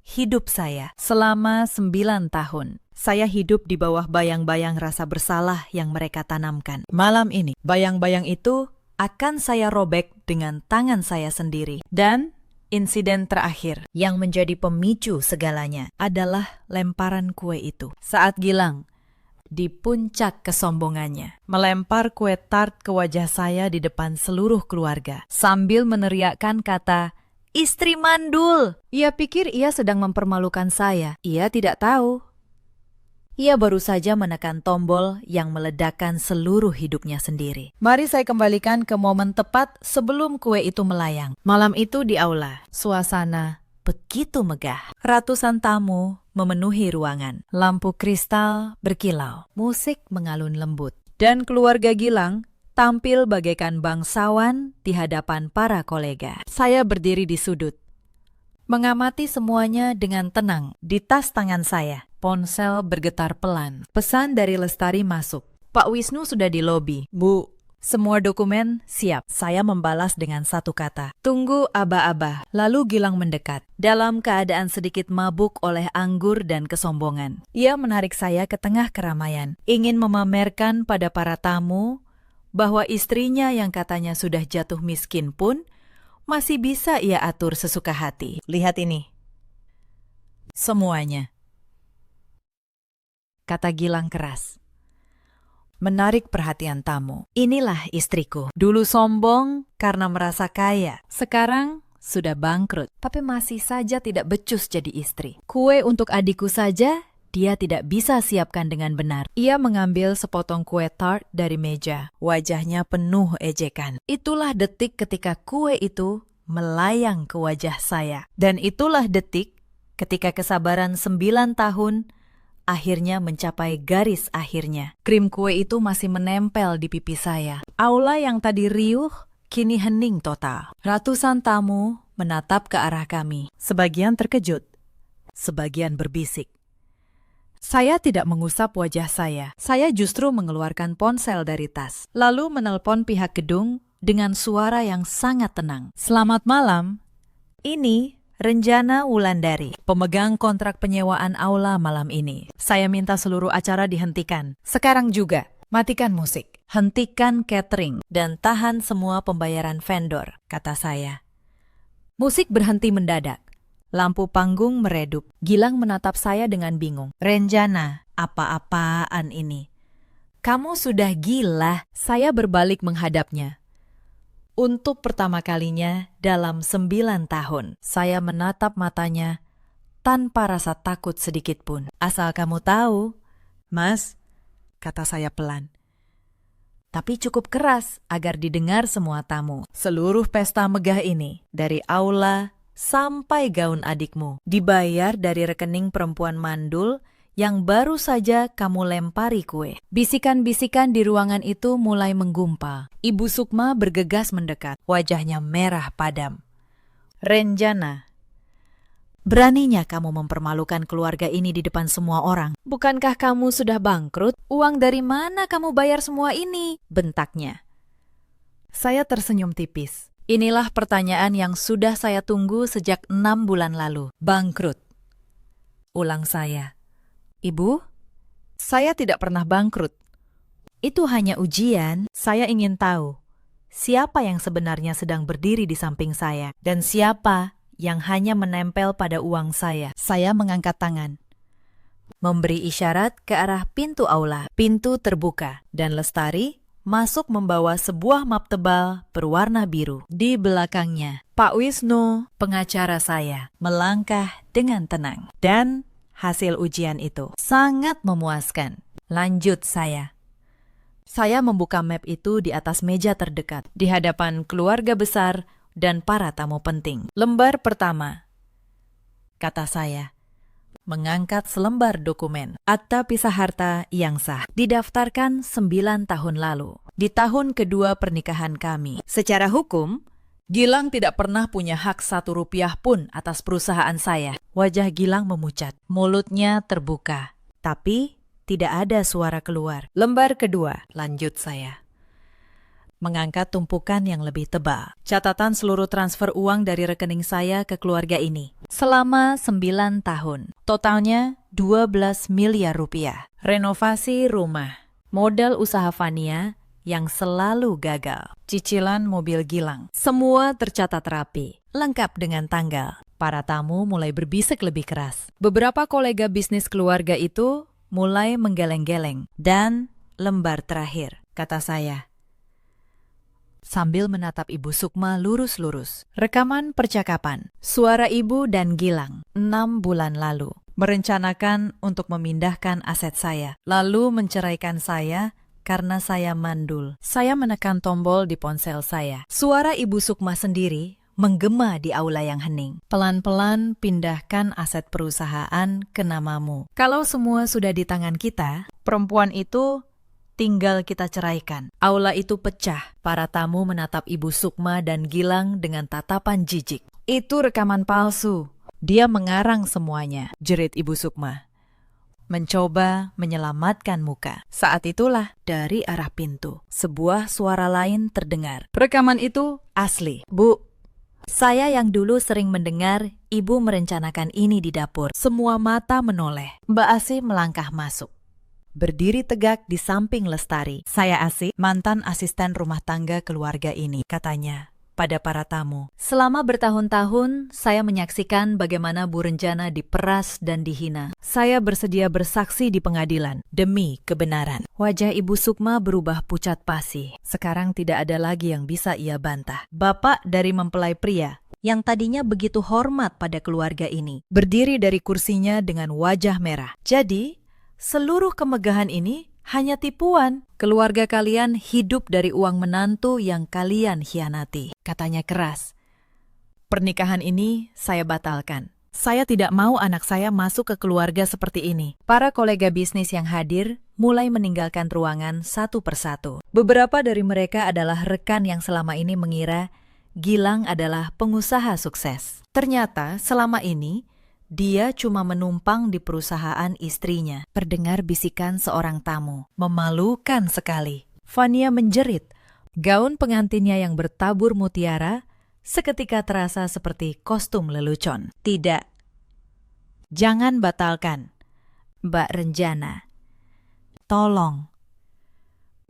hidup saya. Selama 9 tahun, saya hidup di bawah bayang-bayang rasa bersalah yang mereka tanamkan. Malam ini, bayang-bayang itu akan saya robek dengan tangan saya sendiri. Dan insiden terakhir yang menjadi pemicu segalanya adalah lemparan kue itu. Saat Gilang, di puncak kesombongannya, melempar kue tart ke wajah saya di depan seluruh keluarga, sambil meneriakkan kata, "Istri mandul!" Ia pikir ia sedang mempermalukan saya. Ia tidak tahu. Ia baru saja menekan tombol yang meledakkan seluruh hidupnya sendiri. Mari saya kembalikan ke momen tepat sebelum kue itu melayang. Malam itu di aula, suasana begitu megah. Ratusan tamu memenuhi ruangan. Lampu kristal berkilau, musik mengalun lembut. Dan keluarga Gilang tampil bagaikan bangsawan di hadapan para kolega. Saya berdiri di sudut, mengamati semuanya dengan tenang. Di tas tangan saya, ponsel bergetar pelan. Pesan dari Lestari masuk. Pak Wisnu sudah di lobi. Bu, semua dokumen siap. Saya membalas dengan satu kata. Tunggu aba-aba. Lalu Gilang mendekat, dalam keadaan sedikit mabuk oleh anggur dan kesombongan. Ia menarik saya ke tengah keramaian, ingin memamerkan pada para tamu bahwa istrinya yang katanya sudah jatuh miskin pun masih bisa ia atur sesuka hati. Lihat ini. Semuanya, kata Gilang keras, menarik perhatian tamu. Inilah istriku. Dulu sombong karena merasa kaya. Sekarang sudah bangkrut, tapi masih saja tidak becus jadi istri. Kue untuk adikku saja dia tidak bisa siapkan dengan benar. Ia mengambil sepotong kue tart dari meja. Wajahnya penuh ejekan. Itulah detik ketika kue itu melayang ke wajah saya. Dan itulah detik ketika kesabaran 9 tahun akhirnya mencapai garis akhirnya. Krim kue itu masih menempel di pipi saya. Aula yang tadi riuh kini hening total. Ratusan tamu menatap ke arah kami. Sebagian terkejut, sebagian berbisik. Saya tidak mengusap wajah saya. Saya justru mengeluarkan ponsel dari tas, lalu menelpon pihak gedung dengan suara yang sangat tenang. Selamat malam. Ini Renjana Wulandari, pemegang kontrak penyewaan aula malam ini. Saya minta seluruh acara dihentikan. Sekarang juga, matikan musik, hentikan catering, dan tahan semua pembayaran vendor, kata saya. Musik berhenti mendadak. Lampu panggung meredup. Gilang menatap saya dengan bingung. Renjana, apa-apaan ini? Kamu sudah gila. Saya berbalik menghadapnya. Untuk pertama kalinya dalam 9 tahun, saya menatap matanya tanpa rasa takut sedikit pun. Asal kamu tahu, Mas, kata saya pelan. Tapi cukup keras agar didengar semua tamu. Seluruh pesta megah ini, dari aula sampai gaun adikmu, dibayar dari rekening perempuan mandul yang baru saja kamu lempari kue. Bisikan-bisikan di ruangan itu mulai menggumpal. Ibu Sukma bergegas mendekat, wajahnya merah padam. Renjana, beraninya kamu mempermalukan keluarga ini di depan semua orang. Bukankah kamu sudah bangkrut? Uang dari mana kamu bayar semua ini? Bentaknya. Saya tersenyum tipis. Inilah pertanyaan yang sudah saya tunggu sejak 6 bulan lalu. Bangkrut. Ulang saya. Ibu, saya tidak pernah bangkrut. Itu hanya ujian. Saya ingin tahu siapa yang sebenarnya sedang berdiri di samping saya dan siapa yang hanya menempel pada uang saya. Saya mengangkat tangan, memberi isyarat ke arah pintu aula. Pintu terbuka dan Lestari masuk membawa sebuah map tebal berwarna biru. Di belakangnya, Pak Wisnu, pengacara saya, melangkah dengan tenang. Dan hasil ujian itu sangat memuaskan. Lanjut saya. Saya membuka map itu di atas meja terdekat, di hadapan keluarga besar dan para tamu penting. Lembar pertama, kata saya, mengangkat selembar dokumen. Akta pisah harta yang sah. Didaftarkan 9 tahun lalu. Di tahun kedua pernikahan kami. Secara hukum, Gilang tidak pernah punya hak 1 rupiah pun atas perusahaan saya. Wajah Gilang memucat. Mulutnya terbuka. Tapi tidak ada suara keluar. Lembar kedua, lanjut saya. Mengangkat tumpukan yang lebih tebal. Catatan seluruh transfer uang dari rekening saya ke keluarga ini. Selama 9 tahun. Totalnya 12 miliar rupiah. Renovasi rumah. Modal usaha Fania yang selalu gagal. Cicilan mobil Gilang. Semua tercatat rapi. Lengkap dengan tanggal. Para tamu mulai berbisik lebih keras. Beberapa kolega bisnis keluarga itu mulai menggeleng-geleng. Dan lembar terakhir, kata saya, sambil menatap Ibu Sukma lurus-lurus. Rekaman percakapan. Suara Ibu dan Gilang 6 bulan lalu. Merencanakan untuk memindahkan aset saya. Lalu menceraikan saya karena saya mandul. Saya menekan tombol di ponsel saya. Suara Ibu Sukma sendiri menggema di aula yang hening. Pelan-pelan pindahkan aset perusahaan ke namamu. Kalau semua sudah di tangan kita, perempuan itu tinggal kita ceraikan. Aula itu pecah. Para tamu menatap Ibu Sukma dan Gilang dengan tatapan jijik. Itu rekaman palsu. Dia mengarang semuanya, jerit Ibu Sukma. Mencoba menyelamatkan muka. Saat itulah dari arah pintu, sebuah suara lain terdengar. Rekaman itu asli. Bu, saya yang dulu sering mendengar Ibu merencanakan ini di dapur. Semua mata menoleh. Mbak Asih melangkah masuk. Berdiri tegak di samping Lestari. Saya Asih, mantan asisten rumah tangga keluarga ini, katanya pada para tamu. Selama bertahun-tahun, saya menyaksikan bagaimana Bu Renjana diperas dan dihina. Saya bersedia bersaksi di pengadilan demi kebenaran. Wajah Ibu Sukma berubah pucat pasi. Sekarang tidak ada lagi yang bisa ia bantah. Bapak dari mempelai pria yang tadinya begitu hormat pada keluarga ini, berdiri dari kursinya dengan wajah merah. Jadi, seluruh kemegahan ini hanya tipuan. Keluarga kalian hidup dari uang menantu yang kalian hianati, katanya keras. Pernikahan ini saya batalkan. Saya tidak mau anak saya masuk ke keluarga seperti ini. Para kolega bisnis yang hadir mulai meninggalkan ruangan satu persatu. Beberapa dari mereka adalah rekan yang selama ini mengira Gilang adalah pengusaha sukses. Ternyata selama ini dia cuma menumpang di perusahaan istrinya. Terdengar bisikan seorang tamu. Memalukan sekali. Fania menjerit. Gaun pengantinnya yang bertabur mutiara seketika terasa seperti kostum lelucon. Tidak. Jangan batalkan, Mbak Renjana. Tolong.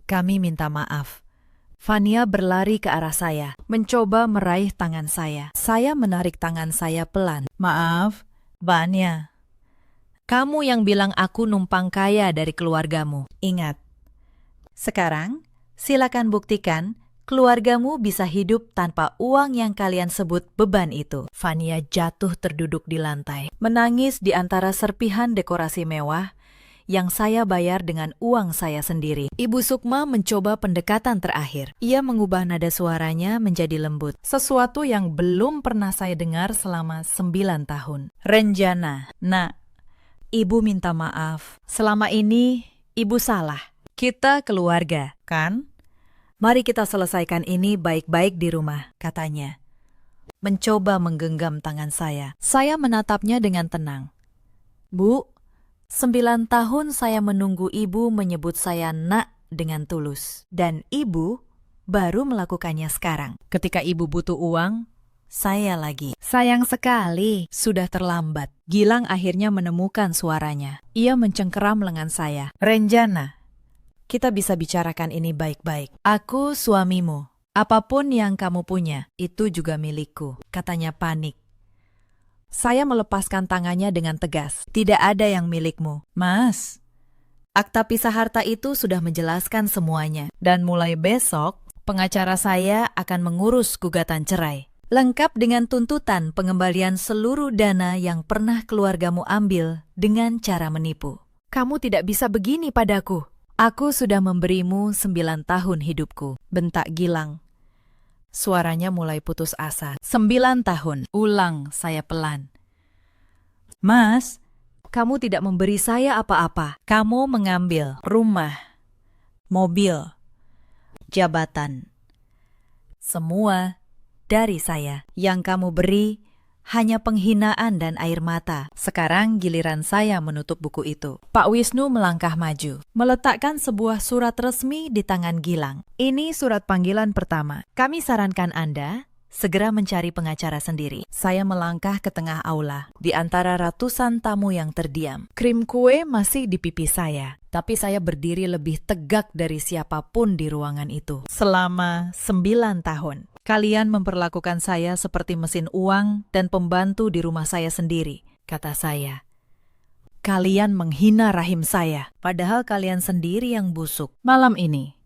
Kami minta maaf. Fania berlari ke arah saya, mencoba meraih tangan saya. Saya menarik tangan saya pelan. Maaf, Vania. Kamu yang bilang aku numpang kaya dari keluargamu. Ingat, sekarang silakan buktikan keluargamu bisa hidup tanpa uang yang kalian sebut beban itu. Fania jatuh terduduk di lantai, menangis di antara serpihan dekorasi mewah yang saya bayar dengan uang saya sendiri. Ibu Sukma mencoba pendekatan terakhir. Ia mengubah nada suaranya menjadi lembut. Sesuatu yang belum pernah saya dengar selama 9 tahun. Renjana, nak, Ibu minta maaf. Selama ini, Ibu salah. Kita keluarga, kan? Mari kita selesaikan ini baik-baik di rumah, katanya. Mencoba menggenggam tangan saya. Saya menatapnya dengan tenang. Bu, 9 tahun saya menunggu Ibu menyebut saya nak dengan tulus. Dan Ibu baru melakukannya sekarang. Ketika Ibu butuh uang, saya lagi. Sayang sekali, sudah terlambat. Gilang akhirnya menemukan suaranya. Ia mencengkeram lengan saya. Renjana, kita bisa bicarakan ini baik-baik. Aku suamimu. Apapun yang kamu punya, itu juga milikku, katanya panik. Saya melepaskan tangannya dengan tegas. Tidak ada yang milikmu. Mas, akta pisah harta itu sudah menjelaskan semuanya. Dan mulai besok, pengacara saya akan mengurus gugatan cerai. Lengkap dengan tuntutan pengembalian seluruh dana yang pernah keluargamu ambil dengan cara menipu. Kamu tidak bisa begini padaku. Aku sudah memberimu 9 tahun hidupku, bentak Gilang. Suaranya mulai putus asa. 9 tahun, ulang saya pelan. Mas, kamu tidak memberi saya apa-apa. Kamu mengambil rumah, mobil, jabatan. Semua dari saya. Yang kamu beri hanya penghinaan dan air mata. Sekarang giliran saya menutup buku itu. Pak Wisnu melangkah maju, meletakkan sebuah surat resmi di tangan Gilang. Ini surat panggilan pertama. Kami sarankan Anda segera mencari pengacara sendiri. Saya melangkah ke tengah aula, di antara ratusan tamu yang terdiam. Krim kue masih di pipi saya, tapi saya berdiri lebih tegak dari siapapun di ruangan itu. Selama 9 tahun. Kalian memperlakukan saya seperti mesin uang dan pembantu di rumah saya sendiri, kata saya. Kalian menghina rahim saya, padahal kalian sendiri yang busuk. Malam ini,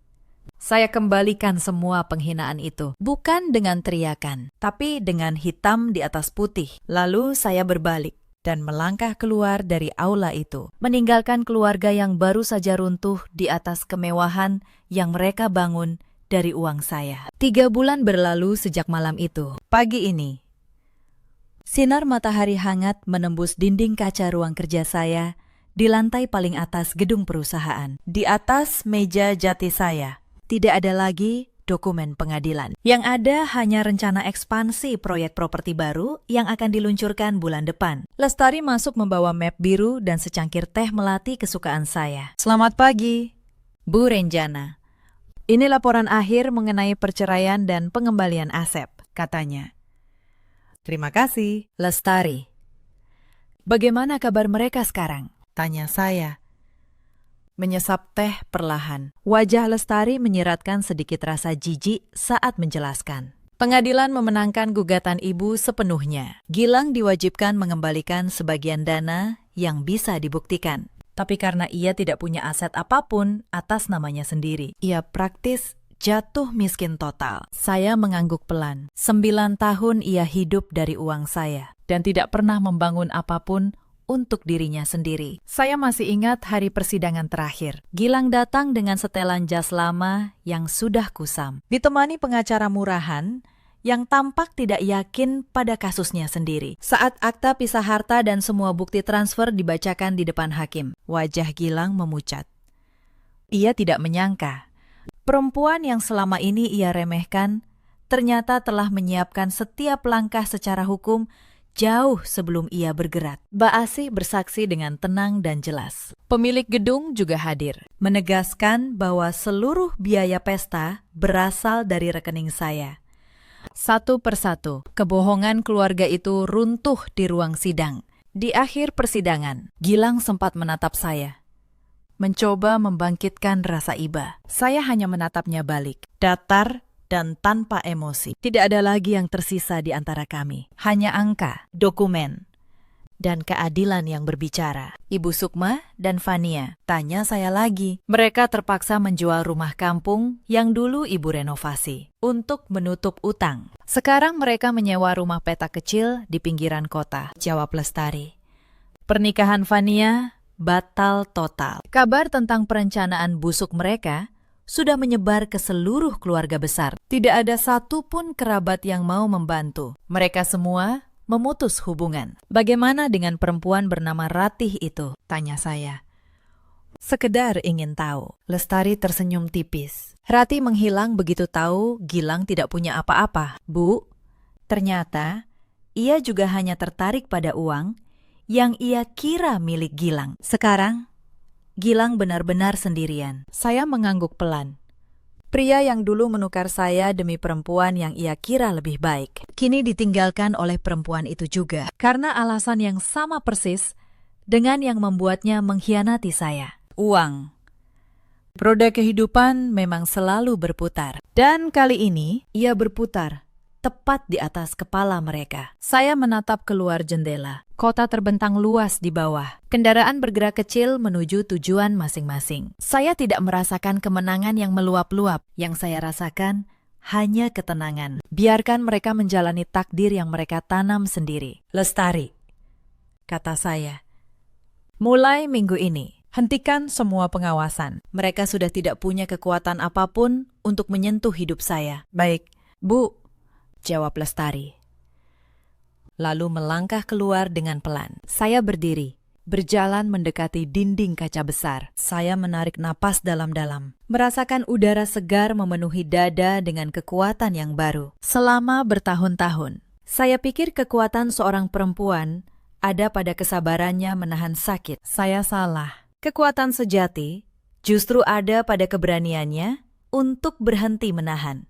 saya kembalikan semua penghinaan itu. Bukan dengan teriakan, tapi dengan hitam di atas putih. Lalu saya berbalik dan melangkah keluar dari aula itu, meninggalkan keluarga yang baru saja runtuh di atas kemewahan yang mereka bangun dari uang saya. 3 bulan berlalu sejak malam itu. Pagi ini, sinar matahari hangat menembus dinding kaca ruang kerja saya di lantai paling atas gedung perusahaan. Di atas meja jati saya, tidak ada lagi dokumen pengadilan. Yang ada hanya rencana ekspansi proyek properti baru yang akan diluncurkan bulan depan. Lestari masuk membawa map biru dan secangkir teh melati kesukaan saya. Selamat pagi, Bu Renjana. Ini laporan akhir mengenai perceraian dan pengembalian Asep, katanya. Terima kasih, Lestari. Bagaimana kabar mereka sekarang? Tanya saya. Menyesap teh perlahan. Wajah Lestari menyiratkan sedikit rasa jijik saat menjelaskan. Pengadilan memenangkan gugatan ibu sepenuhnya. Gilang diwajibkan mengembalikan sebagian dana yang bisa dibuktikan. Tapi karena ia tidak punya aset apapun atas namanya sendiri, ia praktis jatuh miskin total. Saya mengangguk pelan. 9 tahun ia hidup dari uang saya dan tidak pernah membangun apapun untuk dirinya sendiri. Saya masih ingat hari persidangan terakhir. Gilang datang dengan setelan jas lama yang sudah kusam, ditemani pengacara murahan yang tampak tidak yakin pada kasusnya sendiri. Saat akta pisah harta dan semua bukti transfer dibacakan di depan hakim, wajah Gilang memucat. Ia tidak menyangka, perempuan yang selama ini ia remehkan ternyata telah menyiapkan setiap langkah secara hukum jauh sebelum ia bergerak. Mbak Asih bersaksi dengan tenang dan jelas. Pemilik gedung juga hadir, menegaskan bahwa seluruh biaya pesta berasal dari rekening saya. Satu persatu, kebohongan keluarga itu runtuh di ruang sidang. Di akhir persidangan, Gilang sempat menatap saya, mencoba membangkitkan rasa iba. Saya hanya menatapnya balik, datar dan tanpa emosi. Tidak ada lagi yang tersisa di antara kami. Hanya angka, dokumen, dan keadilan yang berbicara. Ibu Sukma dan Fania, tanya saya lagi. Mereka terpaksa menjual rumah kampung yang dulu ibu renovasi untuk menutup utang. Sekarang mereka menyewa rumah petak kecil di pinggiran kota, jawab Lestari. Pernikahan Fania batal total. Kabar tentang perencanaan busuk mereka sudah menyebar ke seluruh keluarga besar. Tidak ada satupun kerabat yang mau membantu. Mereka semua memutus hubungan. Bagaimana dengan perempuan bernama Ratih itu? Tanya saya. Sekedar ingin tahu. Lestari tersenyum tipis. Ratih menghilang begitu tahu Gilang tidak punya apa-apa. Bu, ternyata ia juga hanya tertarik pada uang yang ia kira milik Gilang. Sekarang, Gilang benar-benar sendirian. Saya mengangguk pelan. Pria yang dulu menukar saya demi perempuan yang ia kira lebih baik, kini ditinggalkan oleh perempuan itu juga. Karena alasan yang sama persis dengan yang membuatnya mengkhianati saya. Uang. Roda kehidupan memang selalu berputar. Dan kali ini, ia berputar tepat di atas kepala mereka. Saya menatap keluar jendela. Kota terbentang luas di bawah. Kendaraan bergerak kecil menuju tujuan masing-masing. Saya tidak merasakan kemenangan yang meluap-luap. Yang saya rasakan hanya ketenangan. Biarkan mereka menjalani takdir yang mereka tanam sendiri. Lestari, kata saya. Mulai minggu ini, hentikan semua pengawasan. Mereka sudah tidak punya kekuatan apapun untuk menyentuh hidup saya. Baik, Bu, jawab Lestari. Lalu melangkah keluar dengan pelan. Saya berdiri, berjalan mendekati dinding kaca besar. Saya menarik napas dalam-dalam, merasakan udara segar memenuhi dada dengan kekuatan yang baru. Selama bertahun-tahun, saya pikir kekuatan seorang perempuan ada pada kesabarannya menahan sakit. Saya salah. Kekuatan sejati justru ada pada keberaniannya untuk berhenti menahan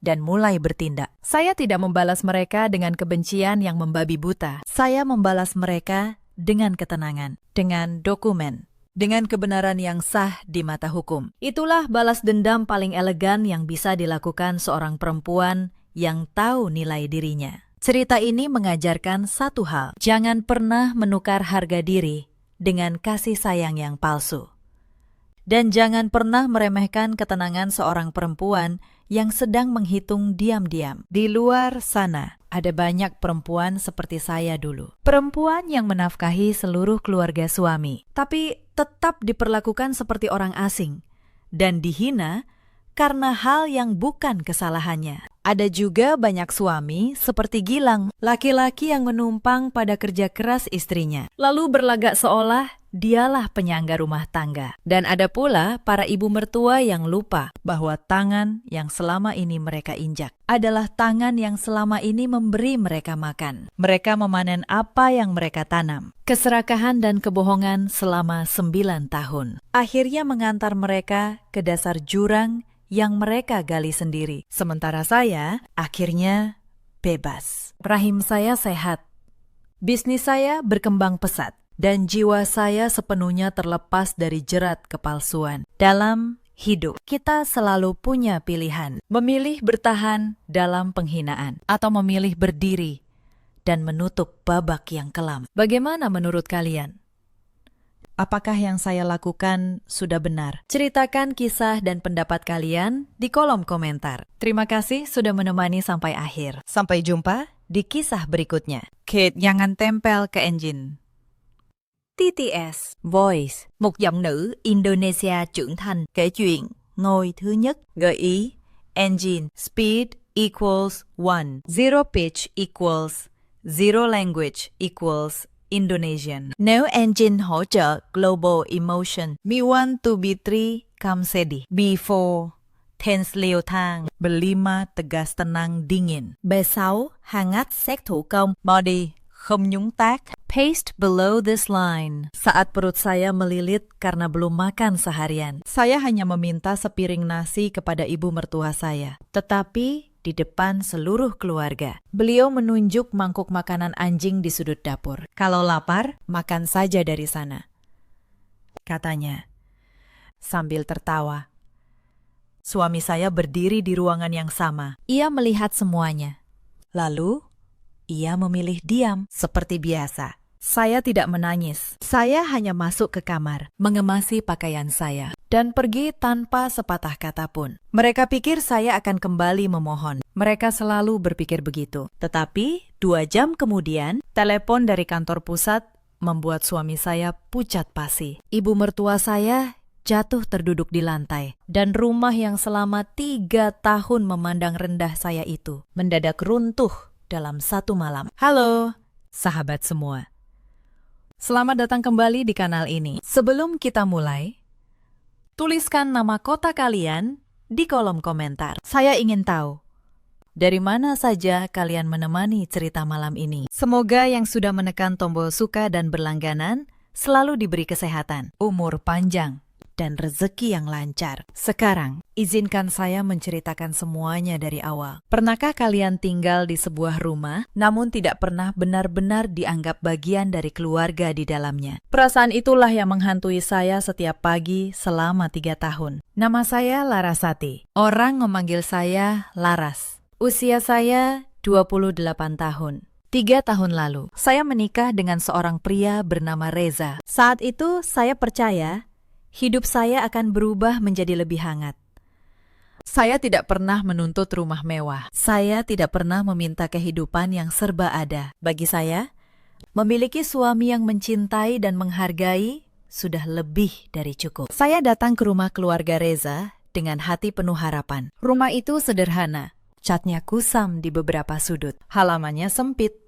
dan mulai bertindak. Saya tidak membalas mereka dengan kebencian yang membabi buta. Saya membalas mereka dengan ketenangan, dengan dokumen, dengan kebenaran yang sah di mata hukum. Itulah balas dendam paling elegan yang bisa dilakukan seorang perempuan yang tahu nilai dirinya. Cerita ini mengajarkan satu hal. Jangan pernah menukar harga diri dengan kasih sayang yang palsu. Dan jangan pernah meremehkan ketenangan seorang perempuan yang sedang menghitung diam-diam. Di luar sana, ada banyak perempuan seperti saya dulu. Perempuan yang menafkahi seluruh keluarga suami, tapi tetap diperlakukan seperti orang asing dan dihina karena hal yang bukan kesalahannya. Ada juga banyak suami seperti Gilang, laki-laki yang menumpang pada kerja keras istrinya, lalu berlagak seolah dialah penyangga rumah tangga. Dan ada pula para ibu mertua yang lupa bahwa tangan yang selama ini mereka injak adalah tangan yang selama ini memberi mereka makan. Mereka memanen apa yang mereka tanam. Keserakahan dan kebohongan selama 9 tahun. Akhirnya mengantar mereka ke dasar jurang yang mereka gali sendiri. Sementara saya akhirnya bebas. Rahim saya sehat. Bisnis saya berkembang pesat. Dan jiwa saya sepenuhnya terlepas dari jerat kepalsuan. Dalam hidup, kita selalu punya pilihan. Memilih bertahan dalam penghinaan. Atau memilih berdiri dan menutup babak yang kelam. Bagaimana menurut kalian? Apakah yang saya lakukan sudah benar? Ceritakan kisah dan pendapat kalian di kolom komentar. Terima kasih sudah menemani sampai akhir. Sampai jumpa di kisah berikutnya. Kate, jangan tempel ke engine. TTS Voice, một giọng nữ Indonesia trưởng thành kể chuyện ngôi thứ nhất. Gợi ý: engine speed equals 1, zero pitch equals, zero language equals Indonesian. Nếu engine hỗ trợ global emotion, B1 to B3 kamsedi. B4 tense leo thang, B5 tegas tenang dingin. B6 hangat xét thủ công, body không nhúng tác. Paste below this line. Saat perut saya melilit karena belum makan seharian, saya hanya meminta sepiring nasi kepada ibu mertua saya. Tetapi di depan seluruh keluarga, beliau menunjuk mangkuk makanan anjing di sudut dapur. Kalau lapar, makan saja dari sana, katanya sambil tertawa. Suami saya berdiri di ruangan yang sama. Ia melihat semuanya. Lalu, ia memilih diam seperti biasa. Saya tidak menangis. Saya hanya masuk ke kamar, mengemasi pakaian saya, dan pergi tanpa sepatah kata pun. Mereka pikir saya akan kembali memohon. Mereka selalu berpikir begitu. Tetapi 2 jam kemudian, telepon dari kantor pusat membuat suami saya pucat pasi. Ibu mertua saya jatuh terduduk di lantai, dan rumah yang selama 3 tahun memandang rendah saya itu mendadak runtuh dalam satu malam. Halo, sahabat semua. Selamat datang kembali di kanal ini. Sebelum kita mulai, tuliskan nama kota kalian di kolom komentar. Saya ingin tahu, dari mana saja kalian menemani cerita malam ini. Semoga yang sudah menekan tombol suka dan berlangganan selalu diberi kesehatan, umur panjang, dan rezeki yang lancar. Sekarang, izinkan saya menceritakan semuanya dari awal. Pernahkah kalian tinggal di sebuah rumah, namun tidak pernah benar-benar dianggap bagian dari keluarga di dalamnya? Perasaan itulah yang menghantui saya setiap pagi selama 3 tahun. Nama saya Larasati. Orang memanggil saya Laras. Usia saya 28 tahun. 3 tahun lalu, saya menikah dengan seorang pria bernama Reza. Saat itu, saya percaya hidup saya akan berubah menjadi lebih hangat. Saya tidak pernah menuntut rumah mewah. Saya tidak pernah meminta kehidupan yang serba ada. Bagi saya, memiliki suami yang mencintai dan menghargai sudah lebih dari cukup. Saya datang ke rumah keluarga Reza dengan hati penuh harapan. Rumah itu sederhana, catnya kusam di beberapa sudut. Halamannya sempit,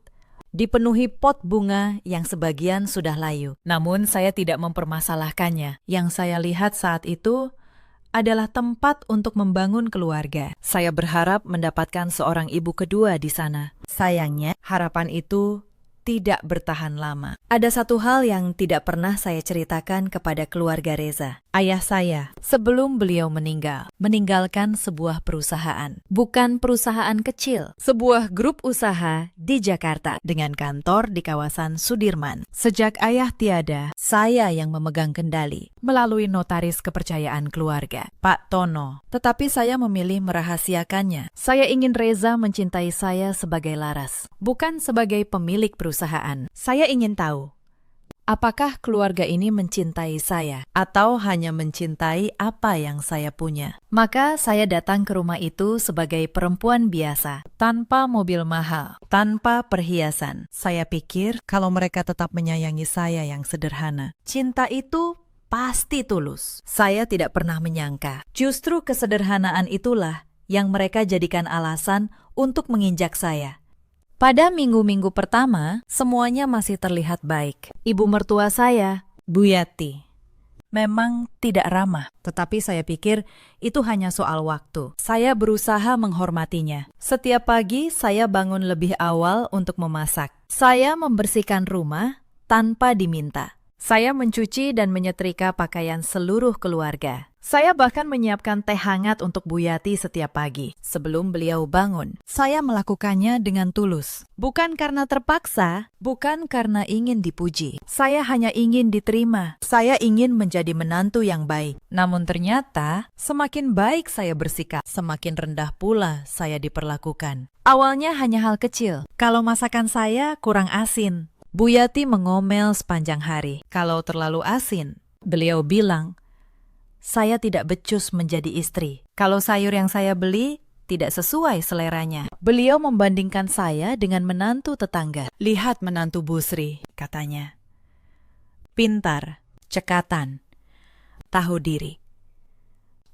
dipenuhi pot bunga yang sebagian sudah layu. Namun saya tidak mempermasalahkannya. Yang saya lihat saat itu adalah tempat untuk membangun keluarga. Saya berharap mendapatkan seorang ibu kedua di sana. Sayangnya, harapan itu tidak bertahan lama. Ada satu hal yang tidak pernah saya ceritakan kepada keluarga Reza. Ayah saya, sebelum beliau meninggal, meninggalkan sebuah perusahaan. Bukan perusahaan kecil, sebuah grup usaha di Jakarta dengan kantor di kawasan Sudirman. Sejak ayah tiada, saya yang memegang kendali melalui notaris kepercayaan keluarga, Pak Tono. Tetapi saya memilih merahasiakannya. Saya ingin Reza mencintai saya sebagai Laras, bukan sebagai pemilik perusahaan. Saya ingin tahu, apakah keluarga ini mencintai saya atau hanya mencintai apa yang saya punya? Maka saya datang ke rumah itu sebagai perempuan biasa, tanpa mobil mahal, tanpa perhiasan. Saya pikir kalau mereka tetap menyayangi saya yang sederhana, cinta itu pasti tulus. Saya tidak pernah menyangka, justru kesederhanaan itulah yang mereka jadikan alasan untuk menginjak saya. Pada minggu-minggu pertama, semuanya masih terlihat baik. Ibu mertua saya, Bu Yati, memang tidak ramah, tetapi saya pikir itu hanya soal waktu. Saya berusaha menghormatinya. Setiap pagi saya bangun lebih awal untuk memasak. Saya membersihkan rumah tanpa diminta. Saya mencuci dan menyetrika pakaian seluruh keluarga. Saya bahkan menyiapkan teh hangat untuk Bu Yati setiap pagi. Sebelum beliau bangun, saya melakukannya dengan tulus. Bukan karena terpaksa, bukan karena ingin dipuji. Saya hanya ingin diterima. Saya ingin menjadi menantu yang baik. Namun ternyata, semakin baik saya bersikap, semakin rendah pula saya diperlakukan. Awalnya hanya hal kecil. Kalau masakan saya kurang asin, Bu Yati mengomel sepanjang hari. Kalau terlalu asin, beliau bilang, saya tidak becus menjadi istri. Kalau sayur yang saya beli tidak sesuai seleranya. Beliau membandingkan saya dengan menantu tetangga. Lihat menantu Bu Sri, katanya. Pintar, cekatan, tahu diri.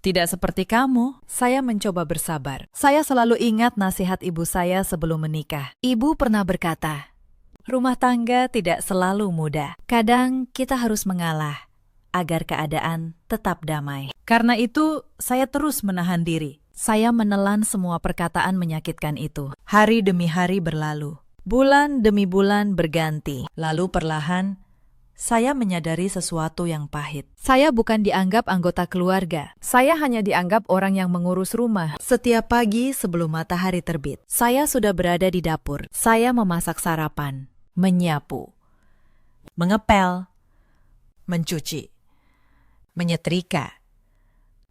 Tidak seperti kamu, saya mencoba bersabar. Saya selalu ingat nasihat ibu saya sebelum menikah. Ibu pernah berkata, rumah tangga tidak selalu mudah. Kadang kita harus mengalah agar keadaan tetap damai. Karena itu, saya terus menahan diri. Saya menelan semua perkataan menyakitkan itu. Hari demi hari berlalu. Bulan demi bulan berganti. Lalu perlahan, saya menyadari sesuatu yang pahit. Saya bukan dianggap anggota keluarga. Saya hanya dianggap orang yang mengurus rumah. Setiap pagi sebelum matahari terbit, saya sudah berada di dapur. Saya memasak sarapan, menyapu, mengepel, mencuci, menyetrika,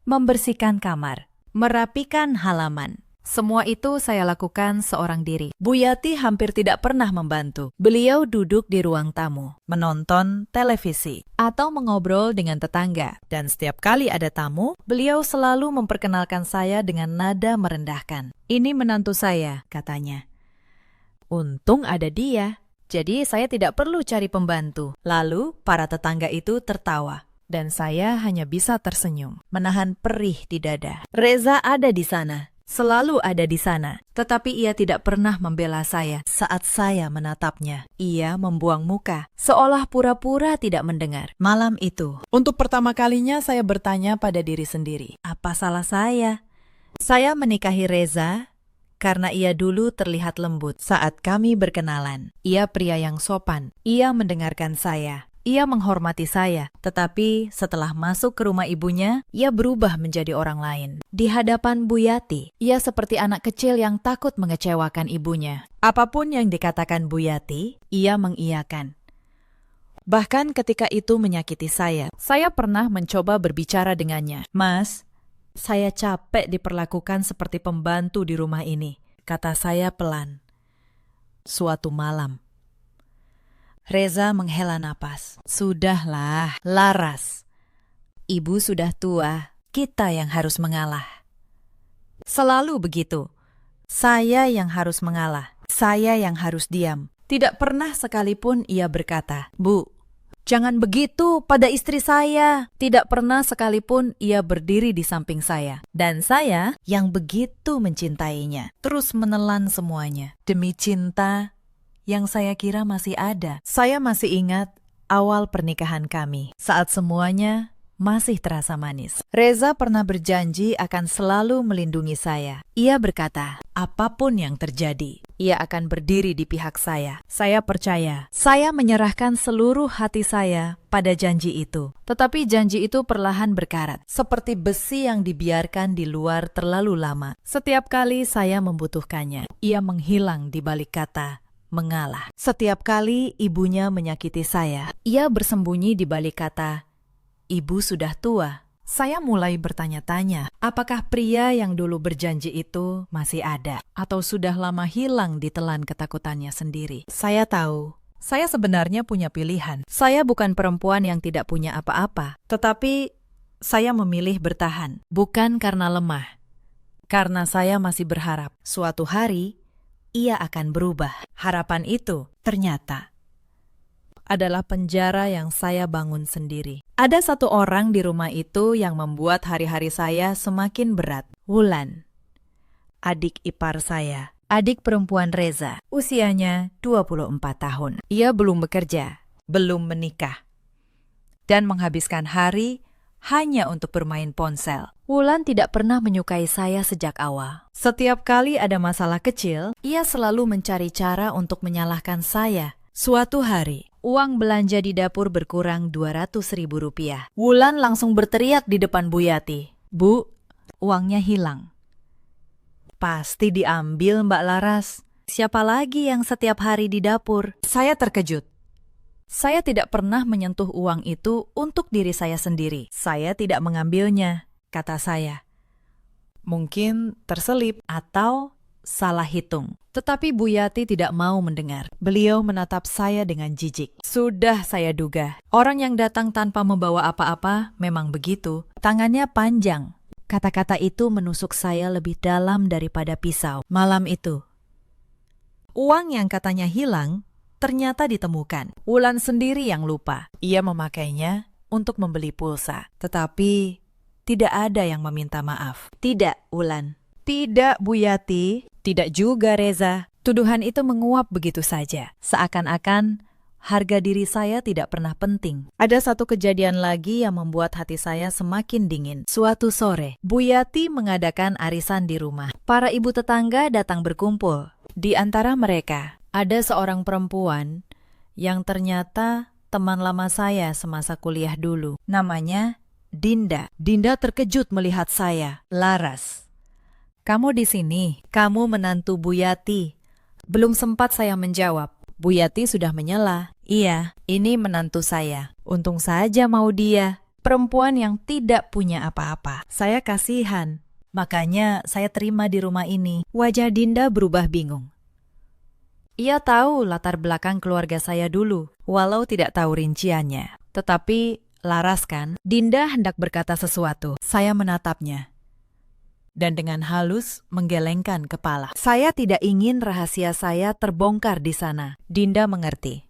membersihkan kamar, merapikan halaman. Semua itu saya lakukan seorang diri. Bu Yati hampir tidak pernah membantu. Beliau duduk di ruang tamu, menonton televisi, atau mengobrol dengan tetangga. Dan setiap kali ada tamu, beliau selalu memperkenalkan saya dengan nada merendahkan. Ini menantu saya, katanya. Untung ada dia, jadi saya tidak perlu cari pembantu. Lalu para tetangga itu tertawa. Dan saya hanya bisa tersenyum, menahan perih di dada. Reza ada di sana. selalu ada di sana. Tetapi ia tidak pernah membela saya saat saya menatapnya. Ia membuang muka, seolah pura-pura tidak mendengar. Malam itu, untuk pertama kalinya saya bertanya pada diri sendiri, apa salah saya? Saya menikahi Reza karena ia dulu terlihat lembut saat kami berkenalan. Ia pria yang sopan. Ia mendengarkan saya. Ia menghormati saya, tetapi setelah masuk ke rumah ibunya, ia berubah menjadi orang lain. Di hadapan Bu Yati, ia seperti anak kecil yang takut mengecewakan ibunya. Apapun yang dikatakan Bu Yati, ia mengiyakan. Bahkan ketika itu menyakiti saya pernah mencoba berbicara dengannya. Mas, saya capek diperlakukan seperti pembantu di rumah ini, kata saya pelan. Suatu malam, Reza menghela napas. Sudahlah, Laras. Ibu sudah tua, kita yang harus mengalah. Selalu begitu. Saya yang harus mengalah. Saya yang harus diam. Tidak pernah sekalipun ia berkata, Bu, jangan begitu pada istri saya. Tidak pernah sekalipun ia berdiri di samping saya. Dan saya yang begitu mencintainya. Terus menelan semuanya. Demi cinta yang saya kira masih ada. Saya masih ingat awal pernikahan kami, saat semuanya masih terasa manis. Reza pernah berjanji akan selalu melindungi saya. Ia berkata, apapun yang terjadi, ia akan berdiri di pihak saya. Saya percaya. Saya menyerahkan seluruh hati saya pada janji itu. Tetapi janji itu perlahan berkarat, seperti besi yang dibiarkan di luar terlalu lama. Setiap kali saya membutuhkannya, ia menghilang di balik kata mengalah. Setiap kali ibunya menyakiti saya, ia bersembunyi di balik kata, ibu sudah tua. Saya mulai bertanya-tanya, apakah pria yang dulu berjanji itu masih ada, atau sudah lama hilang ditelan ketakutannya sendiri. Saya tahu, saya sebenarnya punya pilihan. Saya bukan perempuan yang tidak punya apa-apa, tetapi saya memilih bertahan, bukan karena lemah. Karena saya masih berharap, suatu hari, ia akan berubah. Harapan itu ternyata adalah penjara yang saya bangun sendiri. Ada satu orang di rumah itu yang membuat hari-hari saya semakin berat. Wulan, adik ipar saya, adik perempuan Reza, usianya 24 tahun. Ia belum bekerja, belum menikah, dan menghabiskan hari hanya untuk bermain ponsel. Wulan tidak pernah menyukai saya sejak awal. Setiap kali ada masalah kecil, ia selalu mencari cara untuk menyalahkan saya. Suatu hari, uang belanja di dapur berkurang 200.000 rupiah. Wulan langsung berteriak di depan Bu Yati. Bu, uangnya hilang. Pasti diambil Mbak Laras. Siapa lagi yang setiap hari di dapur? Saya terkejut. Saya tidak pernah menyentuh uang itu untuk diri saya sendiri. Saya tidak mengambilnya, kata saya. Mungkin terselip atau salah hitung. Tetapi Bu Yati tidak mau mendengar. Beliau menatap saya dengan jijik. Sudah saya duga. Orang yang datang tanpa membawa apa-apa memang begitu. Tangannya panjang. Kata-kata itu menusuk saya lebih dalam daripada pisau. Malam itu, uang yang katanya hilang ternyata ditemukan. Wulan sendiri yang lupa. Ia memakainya untuk membeli pulsa. Tetapi tidak ada yang meminta maaf. Tidak, Wulan. Tidak, Bu Yati. Tidak juga, Reza. Tuduhan itu menguap begitu saja. Seakan-akan harga diri saya tidak pernah penting. Ada satu kejadian lagi yang membuat hati saya semakin dingin. Suatu sore, Bu Yati mengadakan arisan di rumah. Para ibu tetangga datang berkumpul. Di antara mereka, ada seorang perempuan yang ternyata teman lama saya semasa kuliah dulu. Namanya Dinda. Dinda terkejut melihat saya. Laras, kamu di sini. Kamu menantu Bu Yati. Belum sempat saya menjawab. Bu Yati sudah menyela. Iya, ini menantu saya. Untung saja mau dia. Perempuan yang tidak punya apa-apa. Saya kasihan. Makanya saya terima di rumah ini. Wajah Dinda berubah bingung. Ia tahu latar belakang keluarga saya dulu, walau tidak tahu rinciannya. Tetapi Laras kan, Dinda hendak berkata sesuatu. Saya menatapnya dan dengan halus menggelengkan kepala. Saya tidak ingin rahasia saya terbongkar di sana. Dinda mengerti.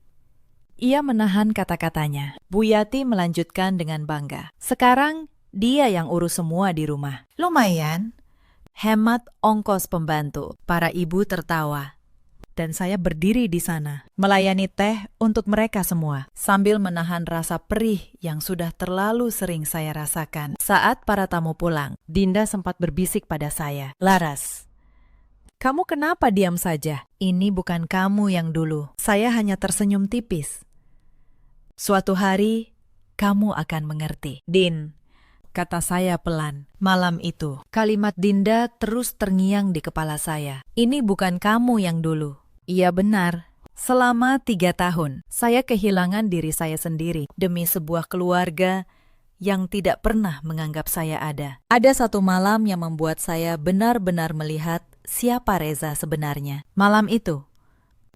Ia menahan kata-katanya. Bu Yati melanjutkan dengan bangga. Sekarang dia yang urus semua di rumah. Lumayan. hemat ongkos pembantu. Para ibu tertawa. Dan saya berdiri di sana, melayani teh untuk mereka semua, sambil menahan rasa perih yang sudah terlalu sering saya rasakan. Saat para tamu pulang, Dinda sempat berbisik pada saya, "Laras, kamu kenapa diam saja? Ini bukan kamu yang dulu." Saya hanya tersenyum tipis. "Suatu hari, kamu akan mengerti, Din," kata saya pelan. Malam itu, kalimat Dinda terus terngiang di kepala saya. "Ini bukan kamu yang dulu." Iya benar. Selama 3 tahun, saya kehilangan diri saya sendiri demi sebuah keluarga yang tidak pernah menganggap saya ada. Ada satu malam yang membuat saya benar-benar melihat siapa Reza sebenarnya. Malam itu,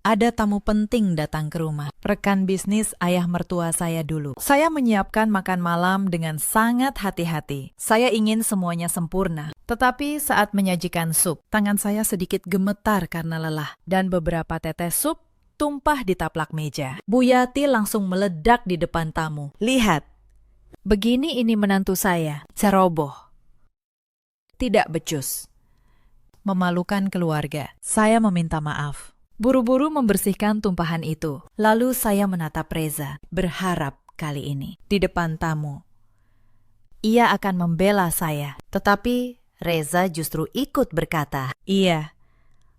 ada tamu penting datang ke rumah. Rekan bisnis ayah mertua saya dulu. Saya menyiapkan makan malam dengan sangat hati-hati. Saya ingin semuanya sempurna. Tetapi saat menyajikan sup, tangan saya sedikit gemetar karena lelah. Dan beberapa tetes sup tumpah di taplak meja. Bu Yati langsung meledak di depan tamu. "Lihat, begini ini menantu saya, ceroboh. Tidak becus. Memalukan keluarga." Saya meminta maaf. Buru-buru membersihkan tumpahan itu. Lalu saya menatap Reza, berharap kali ini, di depan tamu, ia akan membela saya. Tetapi Reza justru ikut berkata, "Iya,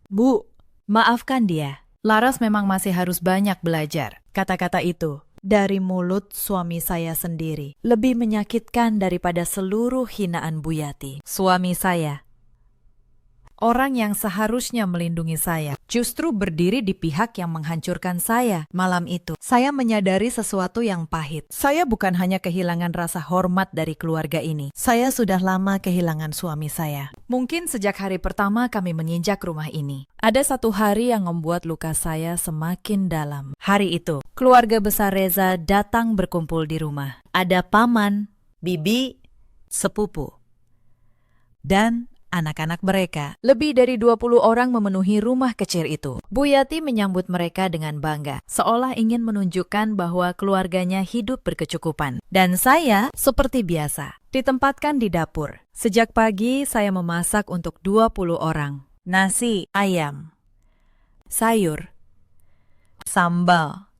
Bu, maafkan dia. Laras memang masih harus banyak belajar." Kata-kata itu dari mulut suami saya sendiri lebih menyakitkan daripada seluruh hinaan Bu Yati. Suami saya, orang yang seharusnya melindungi saya, justru berdiri di pihak yang menghancurkan saya. Malam itu, saya menyadari sesuatu yang pahit. Saya bukan hanya kehilangan rasa hormat dari keluarga ini. Saya sudah lama kehilangan suami saya. Mungkin sejak hari pertama kami menginjak rumah ini. Ada satu hari yang membuat luka saya semakin dalam. Hari itu, keluarga besar Reza datang berkumpul di rumah. Ada paman, bibi, sepupu, dan anak-anak mereka. Lebih dari 20 orang memenuhi rumah kecil itu. Bu Yati menyambut mereka dengan bangga, seolah ingin menunjukkan bahwa keluarganya hidup berkecukupan. Dan saya, seperti biasa, ditempatkan di dapur. Sejak pagi, saya memasak untuk 20 orang. Nasi, ayam, sayur, sambal.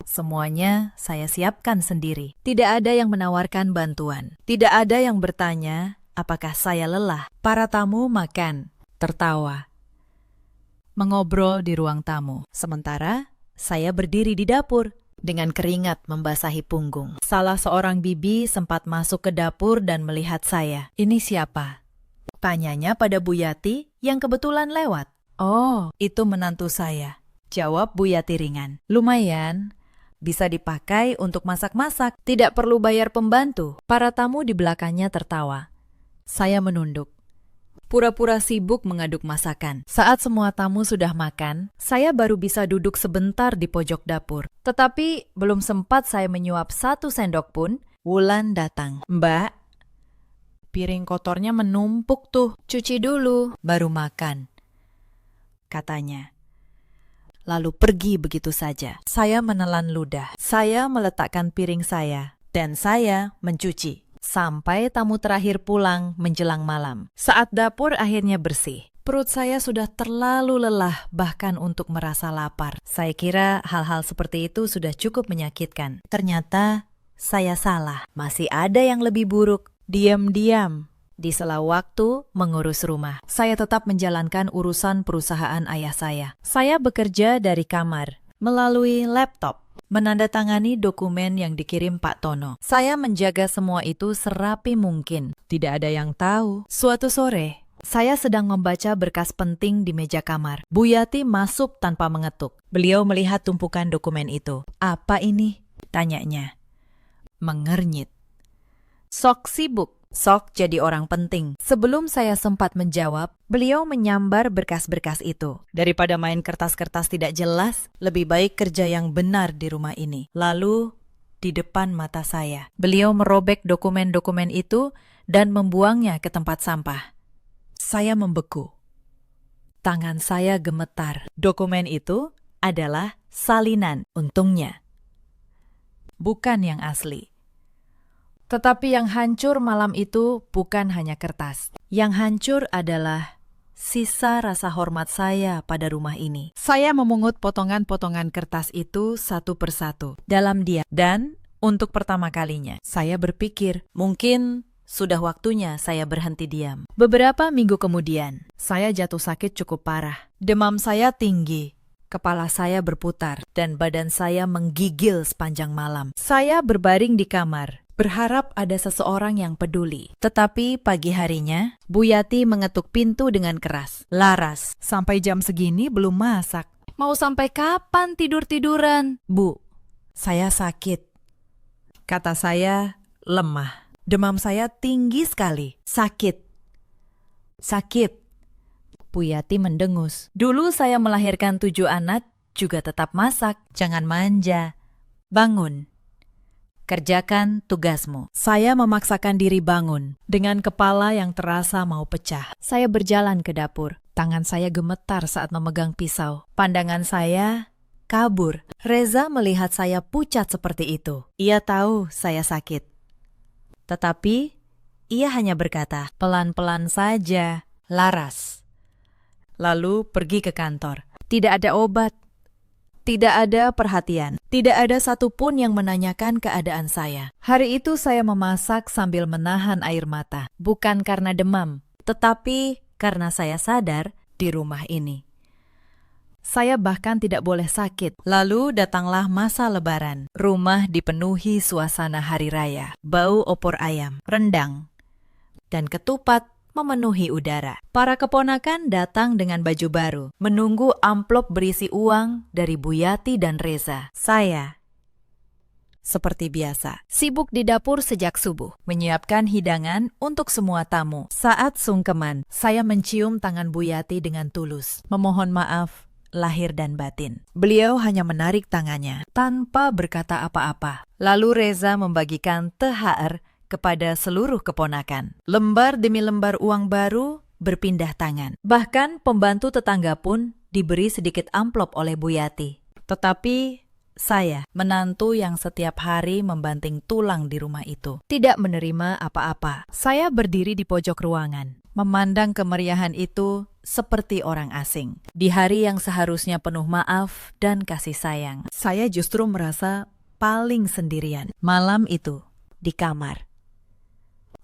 Semuanya saya siapkan sendiri. Tidak ada yang menawarkan bantuan. Tidak ada yang bertanya, apakah saya lelah? Para tamu makan, tertawa, mengobrol di ruang tamu. Sementara saya berdiri di dapur dengan keringat membasahi punggung. Salah seorang bibi sempat masuk ke dapur dan melihat saya. "Ini siapa?" tanyanya pada Bu Yati yang kebetulan lewat. "Oh, itu menantu saya," jawab Bu Yati ringan. "Lumayan. Bisa dipakai untuk masak-masak. Tidak perlu bayar pembantu." Para tamu di belakangnya tertawa. Saya menunduk, pura-pura sibuk mengaduk masakan. Saat semua tamu sudah makan, saya baru bisa duduk sebentar di pojok dapur. Tetapi belum sempat saya menyuap 1 sendok pun, Wulan datang. "Mbak, piring kotornya menumpuk tuh. Cuci dulu, baru makan," katanya. Lalu pergi begitu saja. Saya menelan ludah. Saya meletakkan piring saya, dan saya mencuci. Sampai tamu terakhir pulang menjelang malam. Saat dapur akhirnya bersih, perut saya sudah terlalu lelah bahkan untuk merasa lapar. Saya kira hal-hal seperti itu sudah cukup menyakitkan. Ternyata saya salah. Masih ada yang lebih buruk. Diam-diam, di sela waktu mengurus rumah, saya tetap menjalankan urusan perusahaan ayah saya. Saya bekerja dari kamar, melalui laptop, menandatangani dokumen yang dikirim Pak Tono. Saya menjaga semua itu serapi mungkin. Tidak ada yang tahu. Suatu sore, saya sedang membaca berkas penting di meja kamar. Bu Yati masuk tanpa mengetuk. Beliau melihat tumpukan dokumen itu. "Apa ini?" tanyanya. Mengernyit. "Sok sibuk. Sok jadi orang penting." Sebelum saya sempat menjawab, beliau menyambar berkas-berkas itu. "Daripada main kertas-kertas tidak jelas, lebih baik kerja yang benar di rumah ini." Lalu, di depan mata saya, beliau merobek dokumen-dokumen itu dan membuangnya ke tempat sampah. Saya membeku. Tangan saya gemetar. Dokumen itu adalah salinan, untungnya. Bukan yang asli. Tetapi yang hancur malam itu bukan hanya kertas, Yang hancur adalah sisa rasa hormat saya pada rumah ini. Saya memungut potongan-potongan kertas itu satu persatu dalam diam. Dan untuk pertama kalinya, saya berpikir mungkin sudah waktunya saya berhenti diam. Beberapa minggu kemudian, saya jatuh sakit cukup parah. Demam saya tinggi, kepala saya berputar, dan badan saya menggigil sepanjang malam. Saya berbaring di kamar, berharap ada seseorang yang peduli. Tetapi pagi harinya, Bu Yati mengetuk pintu dengan keras. "Laras, sampai jam segini belum masak. Mau sampai kapan tidur-tiduran?" "Bu, saya sakit," kata saya lemah. Demam saya tinggi sekali. Sakit. Bu Yati mendengus. "Dulu saya melahirkan 7 anak, juga tetap masak. Jangan manja. Bangun. Kerjakan tugasmu." Saya memaksakan diri bangun, dengan kepala yang terasa mau pecah. Saya berjalan ke dapur. Tangan saya gemetar saat memegang pisau. Pandangan saya kabur. Reza melihat saya pucat seperti itu. Ia tahu saya sakit. Tetapi ia hanya berkata, "Pelan-pelan saja, Laras." Lalu pergi ke kantor. Tidak ada obat. Tidak ada perhatian. Tidak ada satupun yang menanyakan keadaan saya. Hari itu saya memasak sambil menahan air mata. Bukan karena demam, tetapi karena saya sadar di rumah ini saya bahkan tidak boleh sakit. Lalu datanglah masa Lebaran. Rumah dipenuhi suasana hari raya. Bau opor ayam, rendang, dan ketupat memenuhi udara. Para keponakan datang dengan baju baru, menunggu amplop berisi uang dari Bu Yati dan Reza. Saya, seperti biasa, sibuk di dapur sejak subuh, menyiapkan hidangan untuk semua tamu. Saat sungkeman, saya mencium tangan Bu Yati dengan tulus, memohon maaf lahir dan batin. Beliau hanya menarik tangannya, tanpa berkata apa-apa. Lalu Reza membagikan THR kepada seluruh keponakan. Lembar demi lembar uang baru berpindah tangan. Bahkan pembantu tetangga pun diberi sedikit amplop oleh Bu Yati. Tetapi saya, menantu yang setiap hari membanting tulang di rumah itu, tidak menerima apa-apa. Saya berdiri di pojok ruangan, memandang kemeriahan itu seperti orang asing. Di hari yang seharusnya penuh maaf dan kasih sayang, saya justru merasa paling sendirian. Malam itu, di kamar,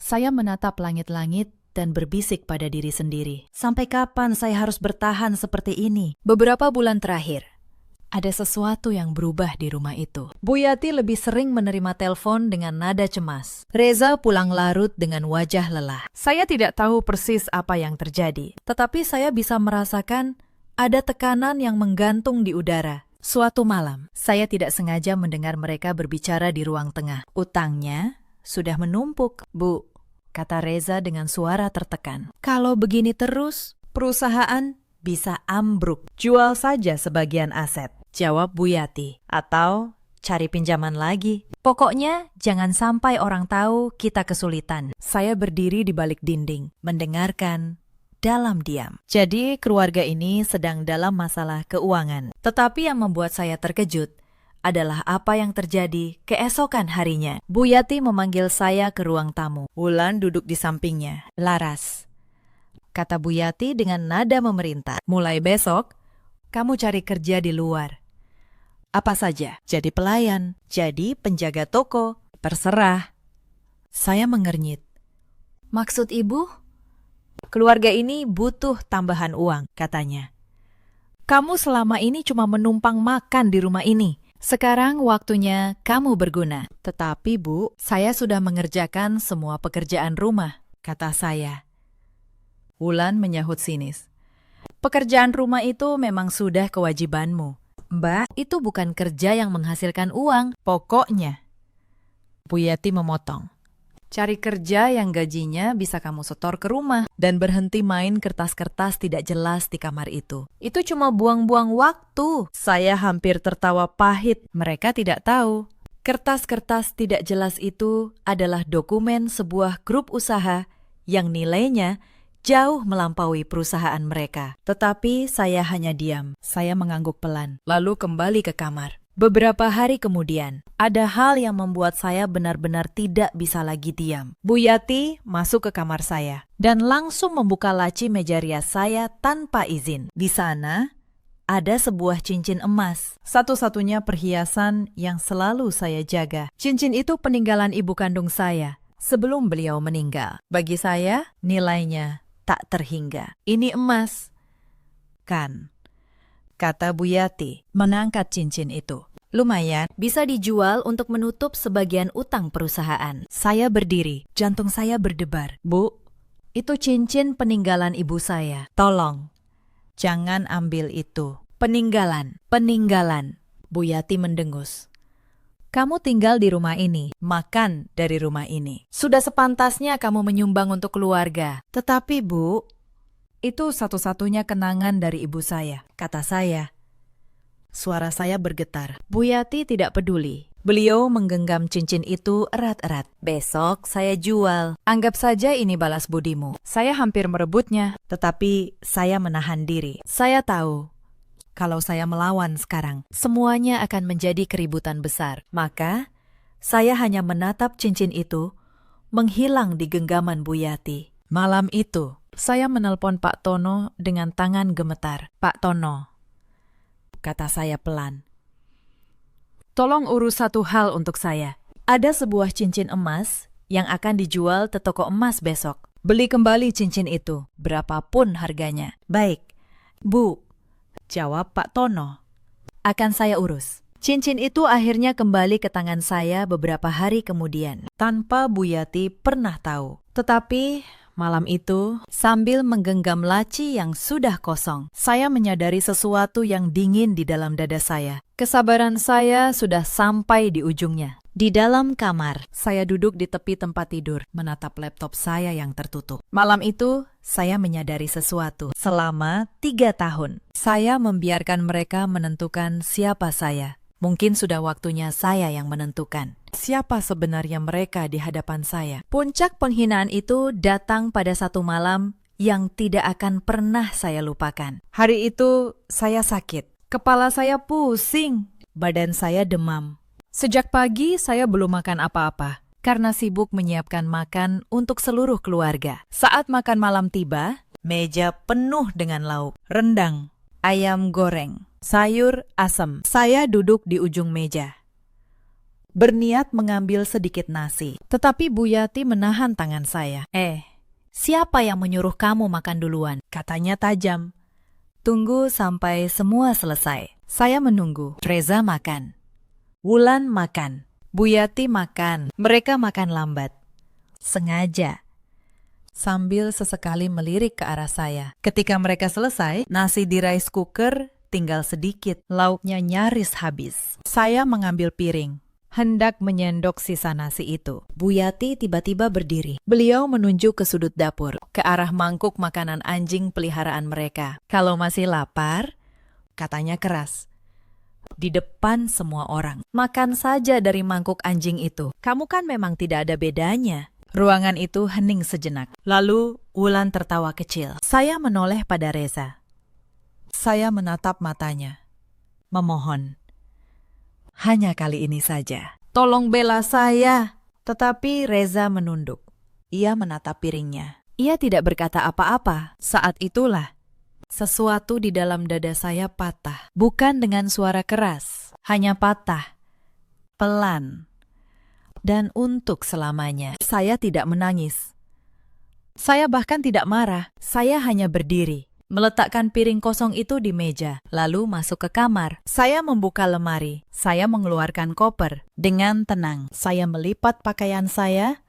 saya menatap langit-langit dan berbisik pada diri sendiri. Sampai kapan saya harus bertahan seperti ini? Beberapa bulan terakhir, ada sesuatu yang berubah di rumah itu. Bu Yati lebih sering menerima telepon dengan nada cemas. Reza pulang larut dengan wajah lelah. Saya tidak tahu persis apa yang terjadi, tetapi saya bisa merasakan ada tekanan yang menggantung di udara. Suatu malam, saya tidak sengaja mendengar mereka berbicara di ruang tengah. "Utangnya sudah menumpuk, Bu," kata Reza dengan suara tertekan. "Kalau begini terus, perusahaan bisa ambruk. Jual saja sebagian aset," jawab Bu Yati. "Atau cari pinjaman lagi. Pokoknya jangan sampai orang tahu kita kesulitan." Saya berdiri di balik dinding, mendengarkan dalam diam. Jadi keluarga ini sedang dalam masalah keuangan. Tetapi yang membuat saya terkejut adalah apa yang terjadi keesokan harinya. Bu Yati memanggil saya ke ruang tamu. Wulan duduk di sampingnya. "Laras," kata Bu Yati dengan nada memerintah, "mulai besok, kamu cari kerja di luar. Apa saja, jadi pelayan, jadi penjaga toko, terserah." Saya mengernyit. "Maksud ibu?" "Keluarga ini butuh tambahan uang," katanya. "Kamu selama ini cuma menumpang makan di rumah ini. Sekarang waktunya kamu berguna." "Tetapi Bu, saya sudah mengerjakan semua pekerjaan rumah," kata saya. Wulan menyahut sinis. "Pekerjaan rumah itu memang sudah kewajibanmu. Mbak, itu bukan kerja yang menghasilkan uang. Pokoknya," Bu Yati memotong, "cari kerja yang gajinya bisa kamu setor ke rumah dan berhenti main kertas-kertas tidak jelas di kamar itu. Itu cuma buang-buang waktu." Saya hampir tertawa pahit. Mereka tidak tahu. Kertas-kertas tidak jelas itu adalah dokumen sebuah grup usaha yang nilainya jauh melampaui perusahaan mereka. Tetapi saya hanya diam. Saya mengangguk pelan, lalu kembali ke kamar. Beberapa hari kemudian, ada hal yang membuat saya benar-benar tidak bisa lagi diam. Bu Yati masuk ke kamar saya dan langsung membuka laci meja rias saya tanpa izin. Di sana, ada sebuah cincin emas, satu-satunya perhiasan yang selalu saya jaga. Cincin itu peninggalan ibu kandung saya sebelum beliau meninggal. Bagi saya, nilainya tak terhingga. Ini emas, kan? Kata Bu Yati, mengangkat cincin itu. Lumayan, bisa dijual untuk menutup sebagian utang perusahaan. Saya berdiri, jantung saya berdebar. Bu, itu cincin peninggalan ibu saya. Tolong, jangan ambil itu. Peninggalan. Bu Yati mendengus. Kamu tinggal di rumah ini, makan dari rumah ini. Sudah sepantasnya kamu menyumbang untuk keluarga. Tetapi Bu, itu satu-satunya kenangan dari ibu saya, kata saya. Suara saya bergetar. Bu Yati tidak peduli. Beliau menggenggam cincin itu erat-erat. Besok saya jual. Anggap saja ini balas budimu. Saya hampir merebutnya, tetapi saya menahan diri. Saya tahu, kalau saya melawan sekarang, semuanya akan menjadi keributan besar. Maka, saya hanya menatap cincin itu menghilang di genggaman Bu Yati. Malam itu, saya menelpon Pak Tono dengan tangan gemetar. Pak Tono, kata saya pelan, tolong urus satu hal untuk saya. Ada sebuah cincin emas yang akan dijual ke toko emas besok. Beli kembali cincin itu, berapapun harganya. Baik, Bu, jawab Pak Tono. Akan saya urus. Cincin itu akhirnya kembali ke tangan saya beberapa hari kemudian, tanpa Bu Yati pernah tahu. Tetapi malam itu, sambil menggenggam laci yang sudah kosong, saya menyadari sesuatu yang dingin di dalam dada saya. Kesabaran saya sudah sampai di ujungnya. Di dalam kamar, saya duduk di tepi tempat tidur, menatap laptop saya yang tertutup. Malam itu, saya menyadari sesuatu. Selama 3 tahun, saya membiarkan mereka menentukan siapa saya. Mungkin sudah waktunya saya yang menentukan siapa sebenarnya mereka di hadapan saya. Puncak penghinaan itu datang pada satu malam yang tidak akan pernah saya lupakan. Hari itu saya sakit, kepala saya pusing, badan saya demam. Sejak pagi saya belum makan apa-apa karena sibuk menyiapkan makan untuk seluruh keluarga. Saat makan malam tiba, meja penuh dengan lauk, rendang, ayam goreng, sayur asam. Saya duduk di ujung meja, berniat mengambil sedikit nasi. Tetapi Bu Yati menahan tangan saya. Siapa yang menyuruh kamu makan duluan? Katanya tajam. Tunggu sampai semua selesai. Saya menunggu. Reza makan. Wulan makan. Bu Yati makan. Mereka makan lambat. Sengaja. Sambil sesekali melirik ke arah saya. Ketika mereka selesai, nasi di rice cooker tinggal sedikit. Lauknya nyaris habis. Saya mengambil piring, hendak menyendok sisa nasi itu. Bu Yati tiba-tiba berdiri. Beliau menunjuk ke sudut dapur, ke arah mangkuk makanan anjing peliharaan mereka. Kalau masih lapar, katanya keras, di depan semua orang, makan saja dari mangkuk anjing itu. Kamu kan memang tidak ada bedanya. Ruangan itu hening sejenak. Lalu Wulan tertawa kecil. Saya menoleh pada Reza. Saya menatap matanya, memohon. Hanya kali ini saja. Tolong bela saya. Tetapi Reza menunduk. Ia menatap piringnya. Ia tidak berkata apa-apa. Saat itulah, sesuatu di dalam dada saya patah. Bukan dengan suara keras. Hanya patah. Pelan. Dan untuk selamanya. Saya tidak menangis. Saya bahkan tidak marah. Saya hanya berdiri, meletakkan piring kosong itu di meja, lalu masuk ke kamar. Saya membuka lemari. Saya mengeluarkan koper. Dengan tenang, saya melipat pakaian saya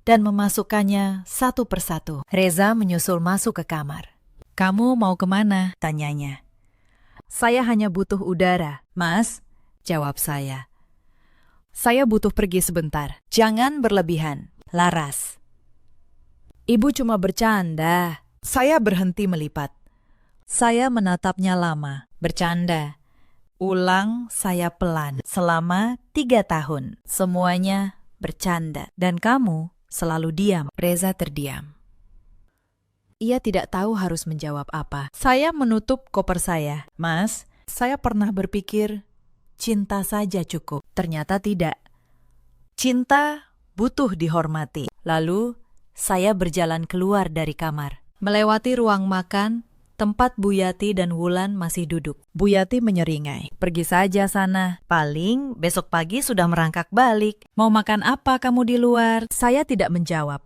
dan memasukkannya satu persatu. Reza menyusul masuk ke kamar. Kamu mau kemana? Tanyanya. Saya hanya butuh udara. Mas, jawab saya. Saya butuh pergi sebentar. Jangan berlebihan. Laras. Ibu cuma bercanda. Saya berhenti melipat. Saya menatapnya lama. Bercanda. Ulang saya pelan. Selama 3 tahun. Semuanya bercanda. Dan kamu selalu diam. Reza terdiam. Ia tidak tahu harus menjawab apa. Saya menutup koper saya. Mas, saya pernah berpikir cinta saja cukup. Ternyata tidak. Cinta butuh dihormati. Lalu, saya berjalan keluar dari kamar. Melewati ruang makan, tempat Bu Yati dan Wulan masih duduk. Bu Yati menyeringai. Pergi saja sana. Paling besok pagi sudah merangkak balik. Mau makan apa kamu di luar? Saya tidak menjawab.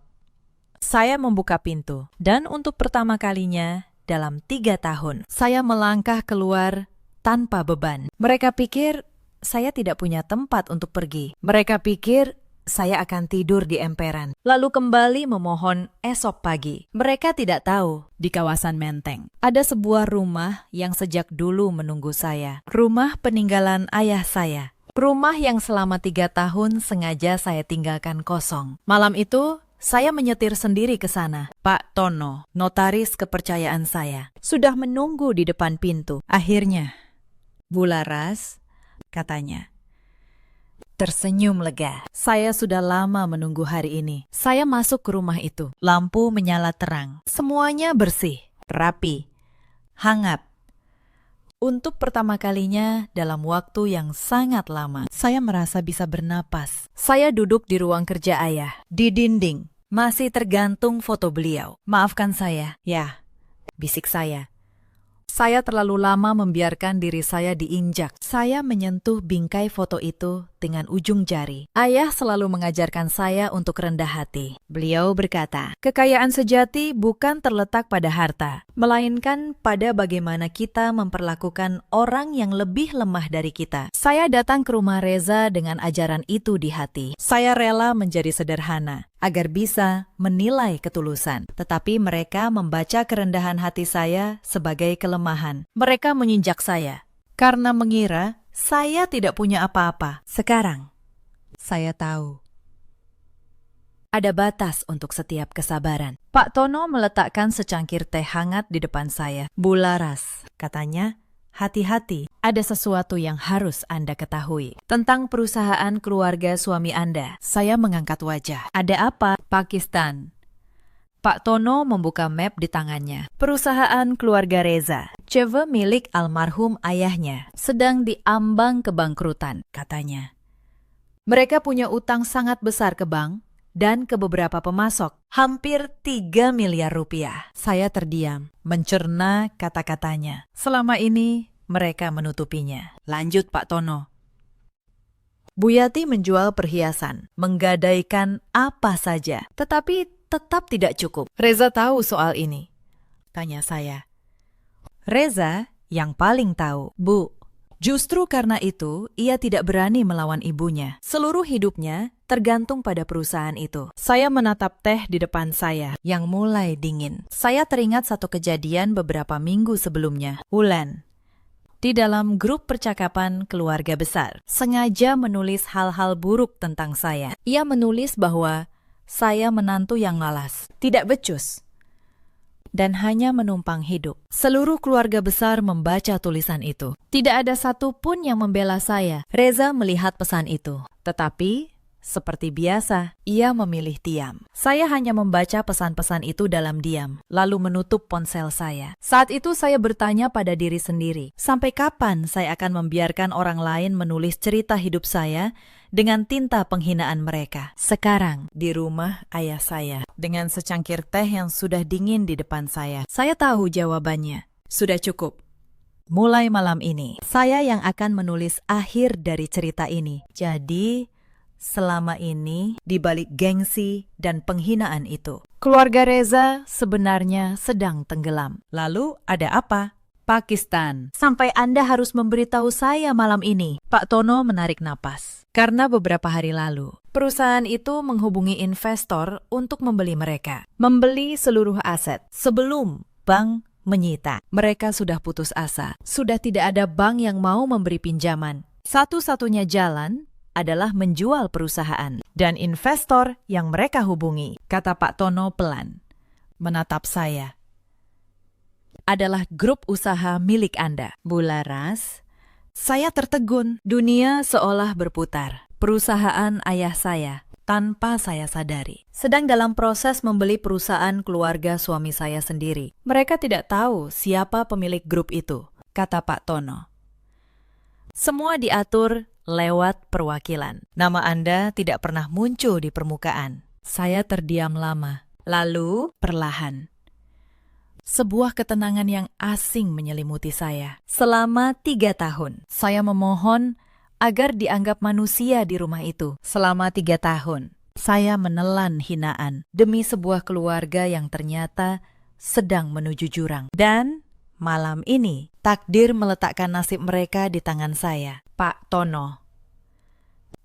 Saya membuka pintu. Dan untuk pertama kalinya dalam 3 tahun, saya melangkah keluar tanpa beban. Mereka pikir saya tidak punya tempat untuk pergi. Mereka pikir saya akan tidur di emperan, lalu kembali memohon esok pagi. Mereka tidak tahu, di kawasan Menteng ada sebuah rumah yang sejak dulu menunggu saya. Rumah peninggalan ayah saya. Rumah yang selama 3 tahun sengaja saya tinggalkan kosong. Malam itu, saya menyetir sendiri ke sana. Pak Tono, notaris kepercayaan saya, sudah menunggu di depan pintu. Akhirnya, Bu Laras, katanya. Tersenyum lega. Saya sudah lama menunggu hari ini. Saya masuk ke rumah itu. Lampu menyala terang. Semuanya bersih, rapi, hangat. Untuk pertama kalinya dalam waktu yang sangat lama, saya merasa bisa bernapas. Saya duduk di ruang kerja ayah. Di dinding masih tergantung foto beliau. Maafkan saya. Ya, bisik saya. Saya terlalu lama membiarkan diri saya diinjak. Saya menyentuh bingkai foto itu dengan ujung jari. Ayah selalu mengajarkan saya untuk rendah hati. Beliau berkata, kekayaan sejati bukan terletak pada harta, melainkan pada bagaimana kita memperlakukan orang yang lebih lemah dari kita. Saya datang ke rumah Reza dengan ajaran itu di hati. Saya rela menjadi sederhana agar bisa menilai ketulusan. Tetapi mereka membaca kerendahan hati saya sebagai kelemahan. Mereka menginjak saya karena mengira saya tidak punya apa-apa. Sekarang, saya tahu ada batas untuk setiap kesabaran. Pak Tono meletakkan secangkir teh hangat di depan saya. Bu Laras, katanya, hati-hati, ada sesuatu yang harus Anda ketahui tentang perusahaan keluarga suami Anda. Saya mengangkat wajah. Ada apa? Pakistan. Pak Tono membuka map di tangannya. Perusahaan keluarga Reza, CV milik almarhum ayahnya, sedang diambang kebangkrutan, katanya. Mereka punya utang sangat besar ke bank dan ke beberapa pemasok, hampir 3 miliar rupiah. Saya terdiam, mencerna kata-katanya. Selama ini, mereka menutupinya. Lanjut Pak Tono. Bu Yati menjual perhiasan, menggadaikan apa saja, tetapi tetap tidak cukup. Reza tahu soal ini, tanya saya. Reza yang paling tahu. Bu, justru karena itu ia tidak berani melawan ibunya. Seluruh hidupnya tergantung pada perusahaan itu. Saya menatap teh di depan saya yang mulai dingin. Saya teringat satu kejadian beberapa minggu sebelumnya. Wulan, di dalam grup percakapan keluarga besar, sengaja menulis hal-hal buruk tentang saya. Ia menulis bahwa saya menantu yang malas, tidak becus, dan hanya menumpang hidup. Seluruh keluarga besar membaca tulisan itu. Tidak ada satupun yang membela saya. Reza melihat pesan itu, tetapi seperti biasa, ia memilih diam. Saya hanya membaca pesan-pesan itu dalam diam, lalu menutup ponsel saya. Saat itu saya bertanya pada diri sendiri, sampai kapan saya akan membiarkan orang lain menulis cerita hidup saya dengan tinta penghinaan mereka? Sekarang, di rumah ayah saya, dengan secangkir teh yang sudah dingin di depan saya tahu jawabannya. Sudah cukup. Mulai malam ini, saya yang akan menulis akhir dari cerita ini. Jadi, selama ini, di balik gengsi dan penghinaan itu, keluarga Reza sebenarnya sedang tenggelam. Lalu ada apa? Pakistan. Sampai Anda harus memberitahu saya malam ini. Pak Tono menarik napas. Karena beberapa hari lalu, perusahaan itu menghubungi investor untuk membeli mereka. Membeli seluruh aset sebelum bank menyita. Mereka sudah putus asa. Sudah tidak ada bank yang mau memberi pinjaman. Satu-satunya jalan adalah menjual perusahaan dan investor yang mereka hubungi, kata Pak Tono pelan, menatap saya, adalah grup usaha milik Anda. Bu Laras, saya tertegun. Dunia seolah berputar. Perusahaan ayah saya, tanpa saya sadari, sedang dalam proses membeli perusahaan keluarga suami saya sendiri. Mereka tidak tahu siapa pemilik grup itu, kata Pak Tono. Semua diatur lewat perwakilan. Nama Anda tidak pernah muncul di permukaan. Saya terdiam lama. Lalu, perlahan, sebuah ketenangan yang asing menyelimuti saya. Selama 3 tahun, saya memohon agar dianggap manusia di rumah itu. Selama 3 tahun, saya menelan hinaan demi sebuah keluarga yang ternyata sedang menuju jurang. Dan malam ini, takdir meletakkan nasib mereka di tangan saya. Pak Tono,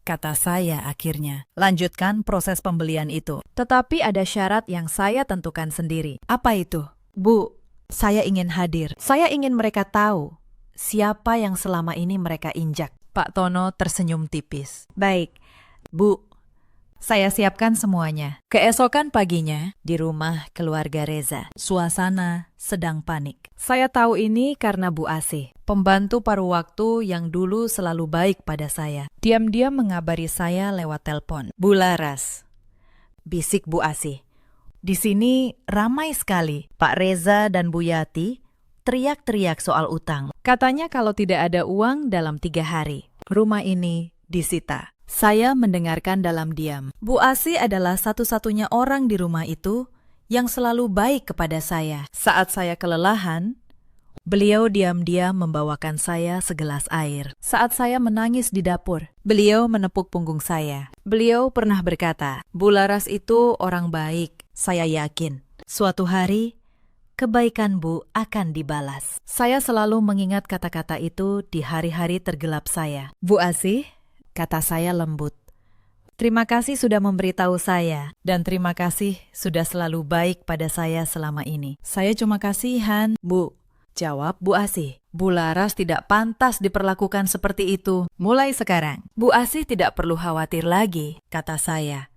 kata saya akhirnya, lanjutkan proses pembelian itu. Tetapi ada syarat yang saya tentukan sendiri. Apa itu? Bu, saya ingin hadir. Saya ingin mereka tahu siapa yang selama ini mereka injak. Pak Tono tersenyum tipis. Baik, Bu, saya siapkan semuanya. Keesokan paginya, di rumah keluarga Reza, suasana sedang panik. Saya tahu ini karena Bu Asih, pembantu paruh waktu yang dulu selalu baik pada saya. Diam-diam mengabari saya lewat telepon. Bu Laras, bisik Bu Asih. Di sini ramai sekali. Pak Reza dan Bu Yati teriak-teriak soal utang. Katanya kalau tidak ada uang dalam 3 hari, rumah ini disita. Saya mendengarkan dalam diam. Bu Asih adalah satu-satunya orang di rumah itu yang selalu baik kepada saya. Saat saya kelelahan, beliau diam-diam membawakan saya segelas air. Saat saya menangis di dapur, beliau menepuk punggung saya. Beliau pernah berkata, Bu Laras itu orang baik, saya yakin. Suatu hari, kebaikan Bu akan dibalas. Saya selalu mengingat kata-kata itu di hari-hari tergelap saya. Bu Asih, kata saya lembut, terima kasih sudah memberitahu saya, dan terima kasih sudah selalu baik pada saya selama ini. Saya cuma kasihan, Bu, jawab Bu Asih. Bu Laras tidak pantas diperlakukan seperti itu. Mulai sekarang, Bu Asih tidak perlu khawatir lagi, kata saya.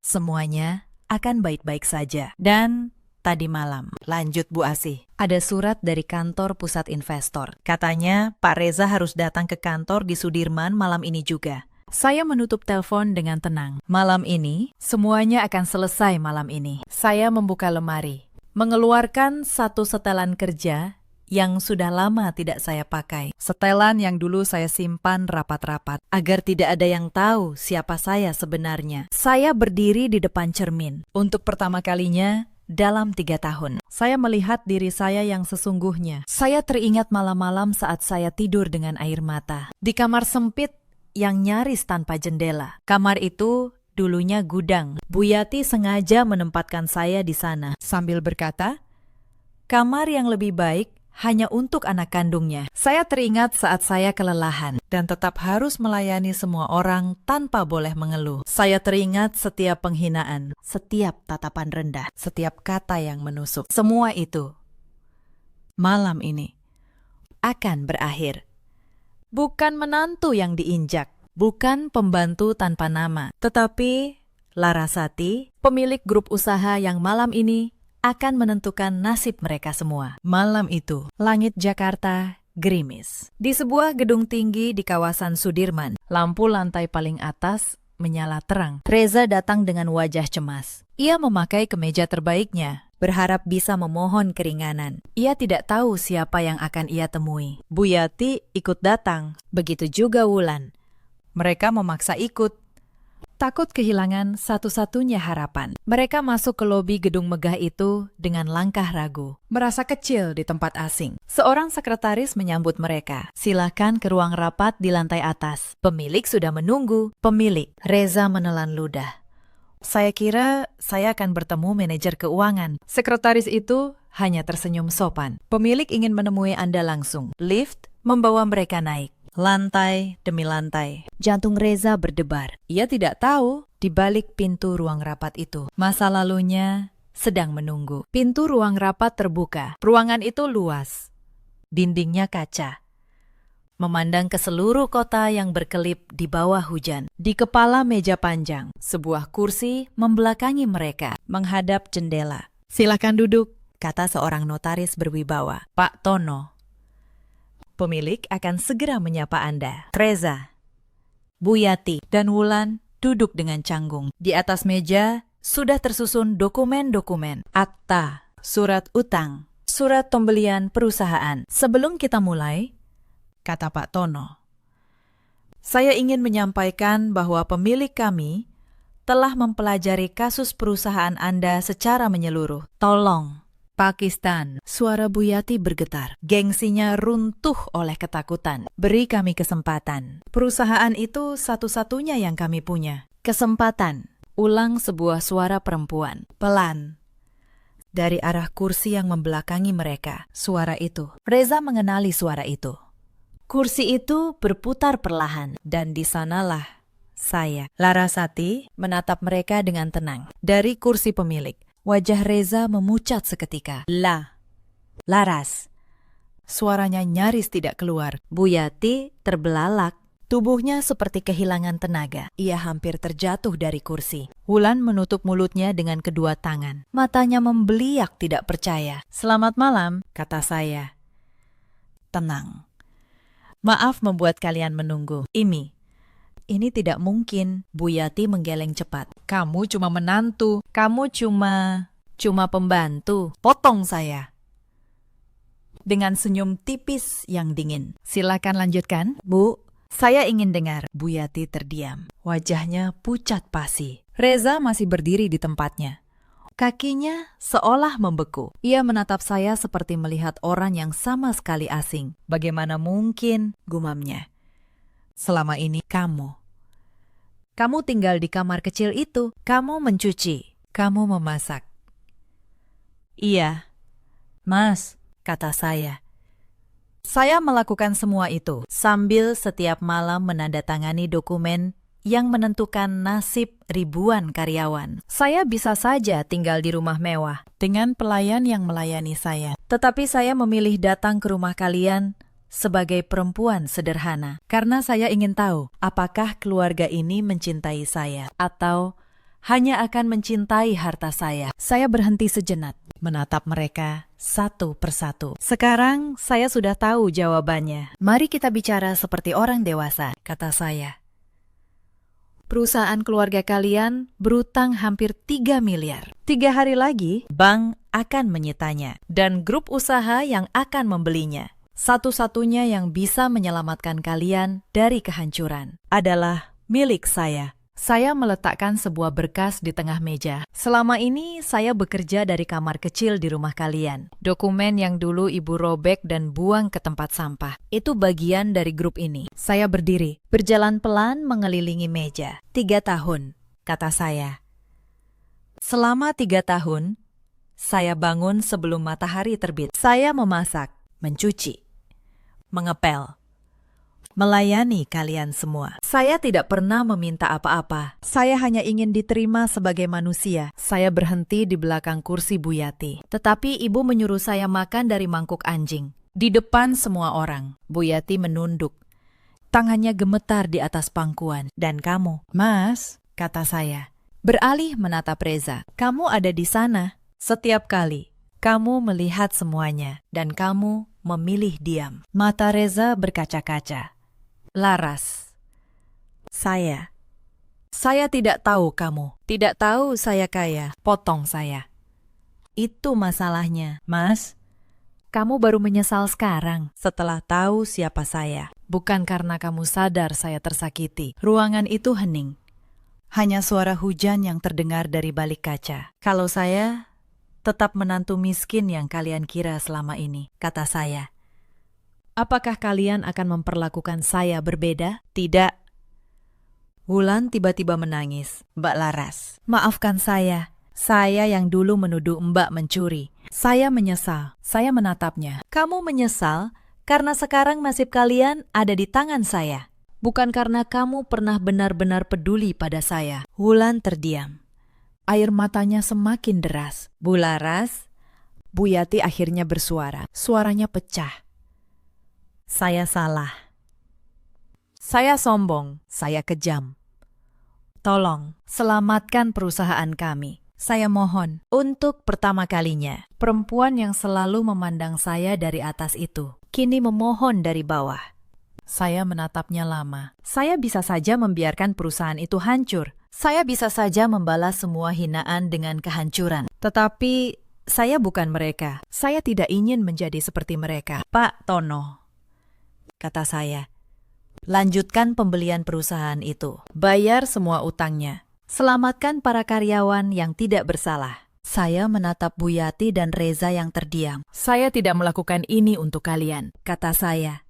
Semuanya akan baik-baik saja. Dan tadi malam, lanjut Bu Asih, ada surat dari kantor pusat investor. Katanya Pak Reza harus datang ke kantor di Sudirman malam ini juga. Saya menutup telepon dengan tenang. Malam ini, semuanya akan selesai malam ini. Saya membuka lemari, mengeluarkan satu setelan kerja yang sudah lama tidak saya pakai. Setelan yang dulu saya simpan rapat-rapat, agar tidak ada yang tahu siapa saya sebenarnya. Saya berdiri di depan cermin. Untuk pertama kalinya dalam 3 tahun, saya melihat diri saya yang sesungguhnya. Saya teringat malam-malam saat saya tidur dengan air mata. Di kamar sempit yang nyaris tanpa jendela. Kamar itu dulunya gudang. Bu Yati sengaja menempatkan saya di sana, sambil berkata, kamar yang lebih baik hanya untuk anak kandungnya. Saya teringat saat saya kelelahan dan tetap harus melayani semua orang tanpa boleh mengeluh. Saya teringat setiap penghinaan, setiap tatapan rendah, setiap kata yang menusuk. Semua itu malam ini akan berakhir. Bukan menantu yang diinjak, bukan pembantu tanpa nama, tetapi Larasati, pemilik grup usaha yang malam ini akan menentukan nasib mereka semua. Malam itu, langit Jakarta gerimis. Di sebuah gedung tinggi di kawasan Sudirman, lampu lantai paling atas menyala terang. Reza datang dengan wajah cemas. Ia memakai kemeja terbaiknya, berharap bisa memohon keringanan. Ia tidak tahu siapa yang akan ia temui. Bu Yati ikut datang, begitu juga Wulan. Mereka memaksa ikut. Takut kehilangan satu-satunya harapan. Mereka masuk ke lobi gedung megah itu dengan langkah ragu. Merasa kecil di tempat asing. Seorang sekretaris menyambut mereka. Silakan ke ruang rapat di lantai atas. Pemilik sudah menunggu. Pemilik, Reza menelan ludah. Saya kira saya akan bertemu manajer keuangan. Sekretaris itu hanya tersenyum sopan. Pemilik ingin menemui Anda langsung. Lift membawa mereka naik. Lantai demi lantai. Jantung Reza berdebar. Ia tidak tahu di balik pintu ruang rapat itu, masa lalunya sedang menunggu. Pintu ruang rapat terbuka. Ruangan itu luas. Dindingnya kaca. Memandang ke seluruh kota yang berkelip di bawah hujan. Di kepala meja panjang, sebuah kursi membelakangi mereka, menghadap jendela. Silakan duduk, kata seorang notaris berwibawa. Pak Tono. Pemilik akan segera menyapa Anda. Reza, Bu Yati, dan Wulan duduk dengan canggung. Di atas meja sudah tersusun dokumen-dokumen, akta, surat utang, surat pembelian perusahaan. Sebelum kita mulai, kata Pak Tono, Saya ingin menyampaikan bahwa pemilik kami telah mempelajari kasus perusahaan Anda secara menyeluruh. Tolong, Pakistan. Suara Bu Yati bergetar. Gengsinya runtuh oleh ketakutan. Beri kami kesempatan. Perusahaan itu satu-satunya yang kami punya. Kesempatan. Ulang sebuah suara perempuan. Pelan. Dari arah kursi yang membelakangi mereka, suara itu. Reza mengenali suara itu. Kursi itu berputar perlahan, dan di sanalah saya. Larasati menatap mereka dengan tenang. Dari kursi pemilik, wajah Reza memucat seketika. Laras. Suaranya nyaris tidak keluar. Bu Yati terbelalak. Tubuhnya seperti kehilangan tenaga. Ia hampir terjatuh dari kursi. Wulan menutup mulutnya dengan kedua tangan. Matanya membeliak tidak percaya. Selamat malam, kata saya. Tenang. Maaf membuat kalian menunggu. Ini tidak mungkin. Bu Yati menggeleng cepat. Kamu cuma menantu. Kamu cuma pembantu. Potong saya. Dengan senyum tipis yang dingin. Silakan lanjutkan, Bu. Saya ingin dengar. Bu Yati terdiam. Wajahnya pucat pasi. Reza masih berdiri di tempatnya. Kakinya seolah membeku. Ia menatap saya seperti melihat orang yang sama sekali asing. Bagaimana mungkin, gumamnya. Selama ini kamu tinggal di kamar kecil itu. Kamu mencuci. Kamu memasak. Iya, Mas, kata saya. Saya melakukan semua itu sambil setiap malam menandatangani dokumen yang menentukan nasib ribuan karyawan. Saya bisa saja tinggal di rumah mewah dengan pelayan yang melayani saya. Tetapi saya memilih datang ke rumah kalian sebagai perempuan sederhana karena saya ingin tahu apakah keluarga ini mencintai saya atau hanya akan mencintai harta saya. Saya berhenti sejenak, menatap mereka satu persatu. Sekarang saya sudah tahu jawabannya. Mari kita bicara seperti orang dewasa, kata saya. Perusahaan keluarga kalian berutang hampir 3 miliar. 3 hari lagi, bank akan menyitanya dan grup usaha yang akan membelinya. Satu-satunya yang bisa menyelamatkan kalian dari kehancuran adalah milik saya. Saya meletakkan sebuah berkas di tengah meja. Selama ini saya bekerja dari kamar kecil di rumah kalian. Dokumen yang dulu ibu robek dan buang ke tempat sampah. Itu bagian dari grup ini. Saya berdiri, berjalan pelan mengelilingi meja. 3 tahun, kata saya. Selama 3 tahun, saya bangun sebelum matahari terbit. Saya memasak, mencuci, mengepel, melayani kalian semua. Saya tidak pernah meminta apa-apa. Saya hanya ingin diterima sebagai manusia. Saya berhenti di belakang kursi Bu Yati. Tetapi ibu menyuruh saya makan dari mangkuk anjing. Di depan semua orang. Bu Yati menunduk. Tangannya gemetar di atas pangkuan. Dan kamu, Mas, kata saya. Beralih menatap Reza. Kamu ada di sana. Setiap kali. Kamu melihat semuanya. Dan kamu memilih diam. Mata Reza berkaca-kaca. Laras. Saya tidak tahu kamu. Tidak tahu saya kaya. Potong saya. Itu masalahnya, Mas. Kamu baru menyesal sekarang setelah tahu siapa saya. Bukan karena kamu sadar saya tersakiti. Ruangan itu hening. Hanya suara hujan yang terdengar dari balik kaca. Kalau saya tetap menantu miskin yang kalian kira selama ini, kata saya. Apakah kalian akan memperlakukan saya berbeda? Tidak. Wulan tiba-tiba menangis. Mbak Laras, maafkan saya. Saya yang dulu menuduh Mbak mencuri. Saya menyesal. Saya menatapnya. Kamu menyesal karena sekarang nasib kalian ada di tangan saya. Bukan karena kamu pernah benar-benar peduli pada saya. Wulan terdiam. Air matanya semakin deras. Bu Laras, Bu Yati akhirnya bersuara. Suaranya pecah. Saya salah. Saya sombong. Saya kejam. Tolong, selamatkan perusahaan kami. Saya mohon, untuk pertama kalinya, perempuan yang selalu memandang saya dari atas itu, kini memohon dari bawah. Saya menatapnya lama. Saya bisa saja membiarkan perusahaan itu hancur. Saya bisa saja membalas semua hinaan dengan kehancuran. Tetapi, saya bukan mereka. Saya tidak ingin menjadi seperti mereka. Pak Tono, kata saya. Lanjutkan pembelian perusahaan itu. Bayar semua utangnya. Selamatkan para karyawan yang tidak bersalah. Saya menatap Bu Yati dan Reza yang terdiam. Saya tidak melakukan ini untuk kalian, Kata saya.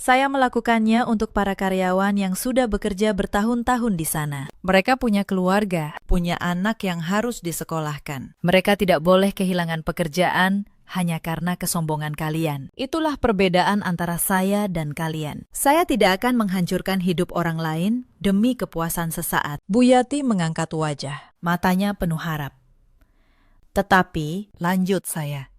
Saya melakukannya untuk para karyawan yang sudah bekerja bertahun-tahun di sana. Mereka punya keluarga, punya anak yang harus disekolahkan. Mereka tidak boleh kehilangan pekerjaan hanya karena kesombongan kalian. Itulah perbedaan antara saya dan kalian. Saya tidak akan menghancurkan hidup orang lain demi kepuasan sesaat. Bu Yati mengangkat wajah, matanya penuh harap. Tetapi, lanjut saya.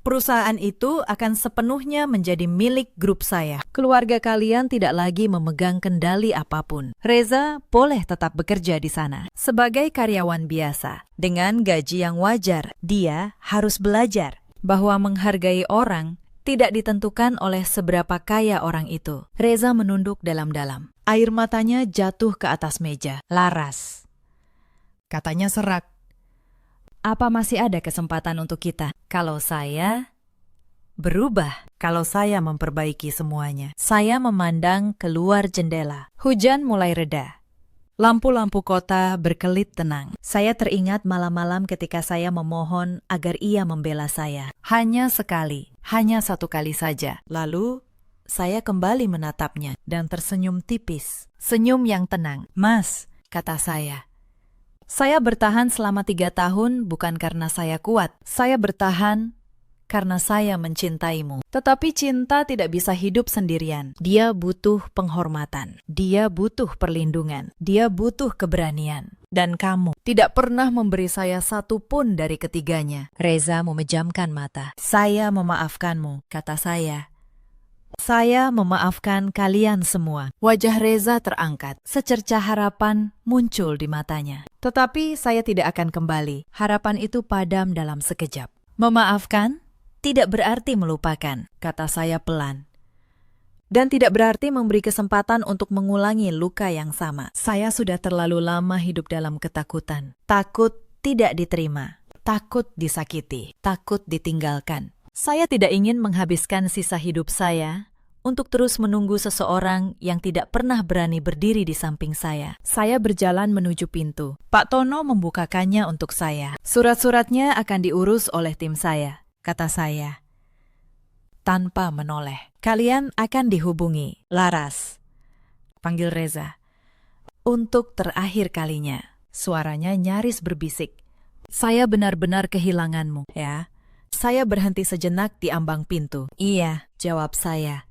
Perusahaan itu akan sepenuhnya menjadi milik grup saya. Keluarga kalian tidak lagi memegang kendali apapun. Reza boleh tetap bekerja di sana sebagai karyawan biasa dengan gaji yang wajar. Dia harus belajar bahwa menghargai orang tidak ditentukan oleh seberapa kaya orang itu. Reza menunduk dalam-dalam. Air matanya jatuh ke atas meja. Laras. Katanya serak. Apa masih ada kesempatan untuk kita? Kalau saya berubah, kalau saya memperbaiki semuanya. Saya memandang keluar jendela. Hujan mulai reda. Lampu-lampu kota berkelit tenang. Saya teringat malam-malam ketika saya memohon agar ia membela saya. Hanya sekali, hanya satu kali saja. Lalu, saya kembali menatapnya dan tersenyum tipis. Senyum yang tenang. Mas, kata saya. Saya bertahan selama 3 tahun bukan karena saya kuat. Saya bertahan karena saya mencintaimu. Tetapi cinta tidak bisa hidup sendirian. Dia butuh penghormatan. Dia butuh perlindungan. Dia butuh keberanian. Dan kamu tidak pernah memberi saya satu pun dari ketiganya. Reza memejamkan mata. Saya memaafkanmu, kata saya. Saya memaafkan kalian semua. Wajah Reza terangkat. Secercah harapan muncul di matanya. Tetapi saya tidak akan kembali. Harapan itu padam dalam sekejap. Memaafkan tidak berarti melupakan, kata saya pelan. Dan tidak berarti memberi kesempatan untuk mengulangi luka yang sama. Saya sudah terlalu lama hidup dalam ketakutan. Takut tidak diterima. Takut disakiti. Takut ditinggalkan. Saya tidak ingin menghabiskan sisa hidup saya untuk terus menunggu seseorang yang tidak pernah berani berdiri di samping saya. Saya berjalan menuju pintu. Pak Tono membukakannya untuk saya. Surat-suratnya akan diurus oleh tim saya, kata saya. Tanpa menoleh. Kalian akan dihubungi. Laras. Panggil Reza. Untuk terakhir kalinya. Suaranya nyaris berbisik. Saya benar-benar kehilanganmu, ya. Saya berhenti sejenak di ambang pintu. Iya, jawab saya.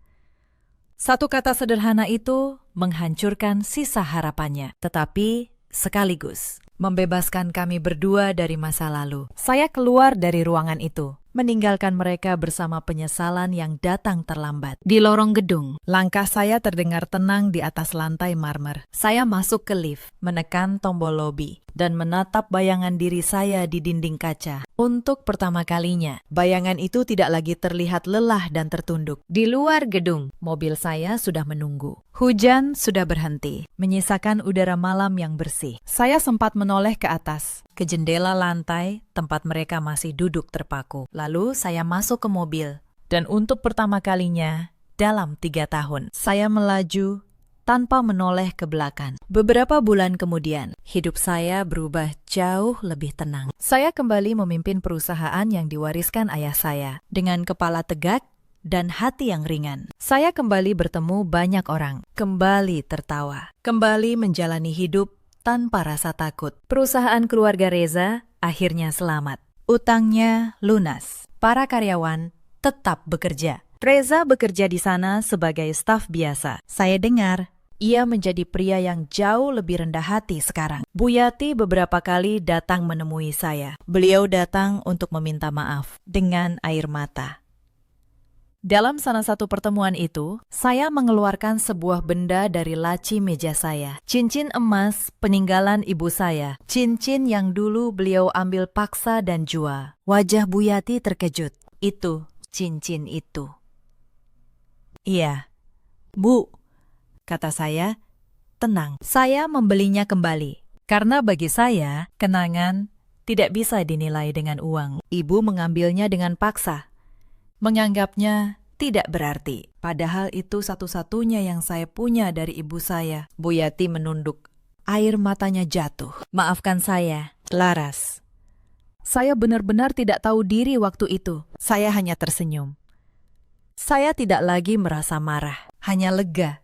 Satu kata sederhana itu menghancurkan sisa harapannya, tetapi sekaligus membebaskan kami berdua dari masa lalu. Saya keluar dari ruangan itu, meninggalkan mereka bersama penyesalan yang datang terlambat. Di lorong gedung, langkah saya terdengar tenang di atas lantai marmer. Saya masuk ke lift, menekan tombol lobi, dan menatap bayangan diri saya di dinding kaca. Untuk pertama kalinya, bayangan itu tidak lagi terlihat lelah dan tertunduk. Di luar gedung, mobil saya sudah menunggu. Hujan sudah berhenti, menyisakan udara malam yang bersih. Saya sempat menoleh ke atas, ke jendela lantai tempat mereka masih duduk terpaku. Lalu saya masuk ke mobil, dan untuk pertama kalinya dalam 3 tahun, saya melaju tanpa menoleh ke belakang. Beberapa bulan kemudian, hidup saya berubah jauh lebih tenang. Saya kembali memimpin perusahaan yang diwariskan ayah saya, dengan kepala tegak dan hati yang ringan. Saya kembali bertemu banyak orang, kembali tertawa, kembali menjalani hidup tanpa rasa takut. Perusahaan keluarga Reza akhirnya selamat. Utangnya lunas. Para karyawan tetap bekerja. Reza bekerja di sana sebagai staf biasa. Saya dengar ia menjadi pria yang jauh lebih rendah hati sekarang. Bu Yati beberapa kali datang menemui saya. Beliau datang untuk meminta maaf dengan air mata. Dalam salah satu pertemuan itu, saya mengeluarkan sebuah benda dari laci meja saya. Cincin emas peninggalan ibu saya. Cincin yang dulu beliau ambil paksa dan jual. Wajah Bu Yati terkejut. Itu cincin itu. Iya, Bu, kata saya, tenang. Saya membelinya kembali. Karena bagi saya, kenangan tidak bisa dinilai dengan uang. Ibu mengambilnya dengan paksa. Menganggapnya tidak berarti. Padahal itu satu-satunya yang saya punya dari ibu saya. Bu Yati menunduk. Air matanya jatuh. Maafkan saya, Laras. Saya benar-benar tidak tahu diri waktu itu. Saya hanya tersenyum. Saya tidak lagi merasa marah, hanya lega.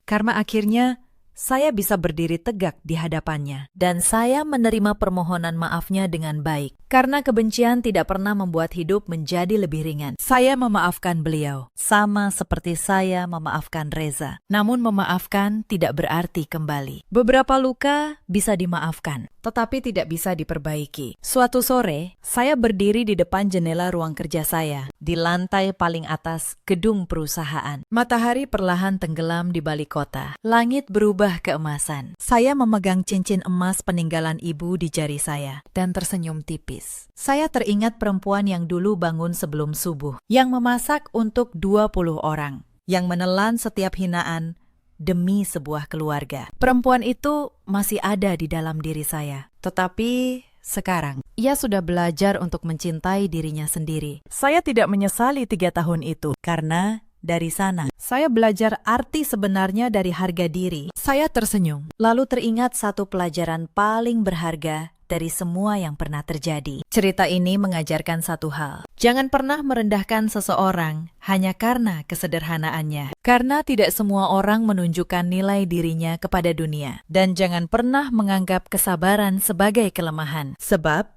Karena akhirnya saya bisa berdiri tegak di hadapannya. Dan saya menerima permohonan maafnya dengan baik. Karena kebencian tidak pernah membuat hidup menjadi lebih ringan. Saya memaafkan beliau, sama seperti saya memaafkan Reza. Namun memaafkan tidak berarti kembali. Beberapa luka bisa dimaafkan, tetapi tidak bisa diperbaiki. Suatu sore, saya berdiri di depan jendela ruang kerja saya, di lantai paling atas gedung perusahaan. Matahari perlahan tenggelam di balik kota. Langit berubah keemasan. Saya memegang cincin emas peninggalan ibu di jari saya, dan tersenyum tipis. Saya teringat perempuan yang dulu bangun sebelum subuh, yang memasak untuk 20 orang, yang menelan setiap hinaan demi sebuah keluarga. Perempuan itu masih ada di dalam diri saya. Tetapi sekarang, ia sudah belajar untuk mencintai dirinya sendiri. Saya tidak menyesali 3 tahun itu, karena dari sana, saya belajar arti sebenarnya dari harga diri. Saya tersenyum, lalu teringat satu pelajaran paling berharga dari semua yang pernah terjadi. Cerita ini mengajarkan satu hal. Jangan pernah merendahkan seseorang hanya karena kesederhanaannya. Karena tidak semua orang menunjukkan nilai dirinya kepada dunia. Dan jangan pernah menganggap kesabaran sebagai kelemahan. Sebab,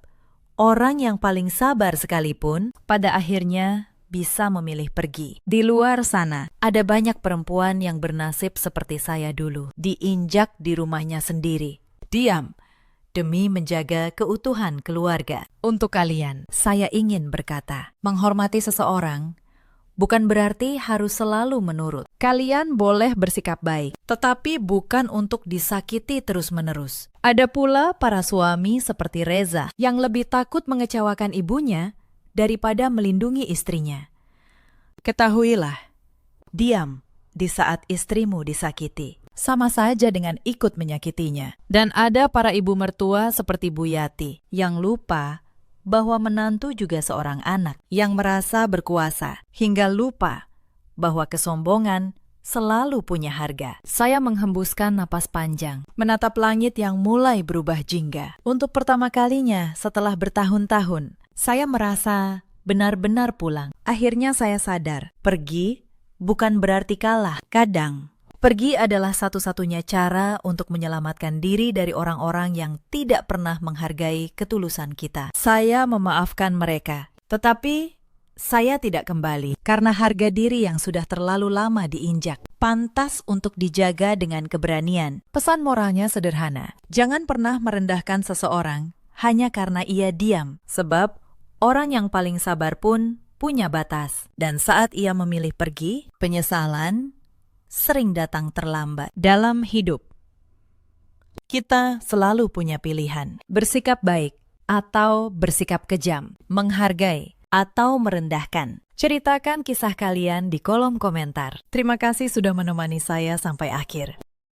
orang yang paling sabar sekalipun, pada akhirnya bisa memilih pergi. Di luar sana, ada banyak perempuan yang bernasib seperti saya dulu. Diinjak di rumahnya sendiri. Diam demi menjaga keutuhan keluarga. Untuk kalian, saya ingin berkata, menghormati seseorang bukan berarti harus selalu menurut. Kalian boleh bersikap baik, tetapi bukan untuk disakiti terus-menerus. Ada pula para suami seperti Reza yang lebih takut mengecewakan ibunya daripada melindungi istrinya. Ketahuilah, diam di saat istrimu disakiti sama saja dengan ikut menyakitinya. Dan ada para ibu mertua seperti Bu Yati yang lupa bahwa menantu juga seorang anak, yang merasa berkuasa hingga lupa bahwa kesombongan selalu punya harga. Saya menghembuskan napas panjang, menatap langit yang mulai berubah jingga. Untuk pertama kalinya setelah bertahun-tahun, saya merasa benar-benar pulang. Akhirnya saya sadar, pergi bukan berarti kalah. Kadang pergi adalah satu-satunya cara untuk menyelamatkan diri dari orang-orang yang tidak pernah menghargai ketulusan kita. Saya memaafkan mereka, tetapi saya tidak kembali karena harga diri yang sudah terlalu lama diinjak. Pantas untuk dijaga dengan keberanian. Pesan moralnya sederhana. Jangan pernah merendahkan seseorang hanya karena ia diam, sebab orang yang paling sabar pun punya batas. Dan saat ia memilih pergi, penyesalan sering datang terlambat. Dalam hidup, kita selalu punya pilihan. Bersikap baik atau bersikap kejam. Menghargai atau merendahkan. Ceritakan kisah kalian di kolom komentar. Terima kasih sudah menemani saya sampai akhir.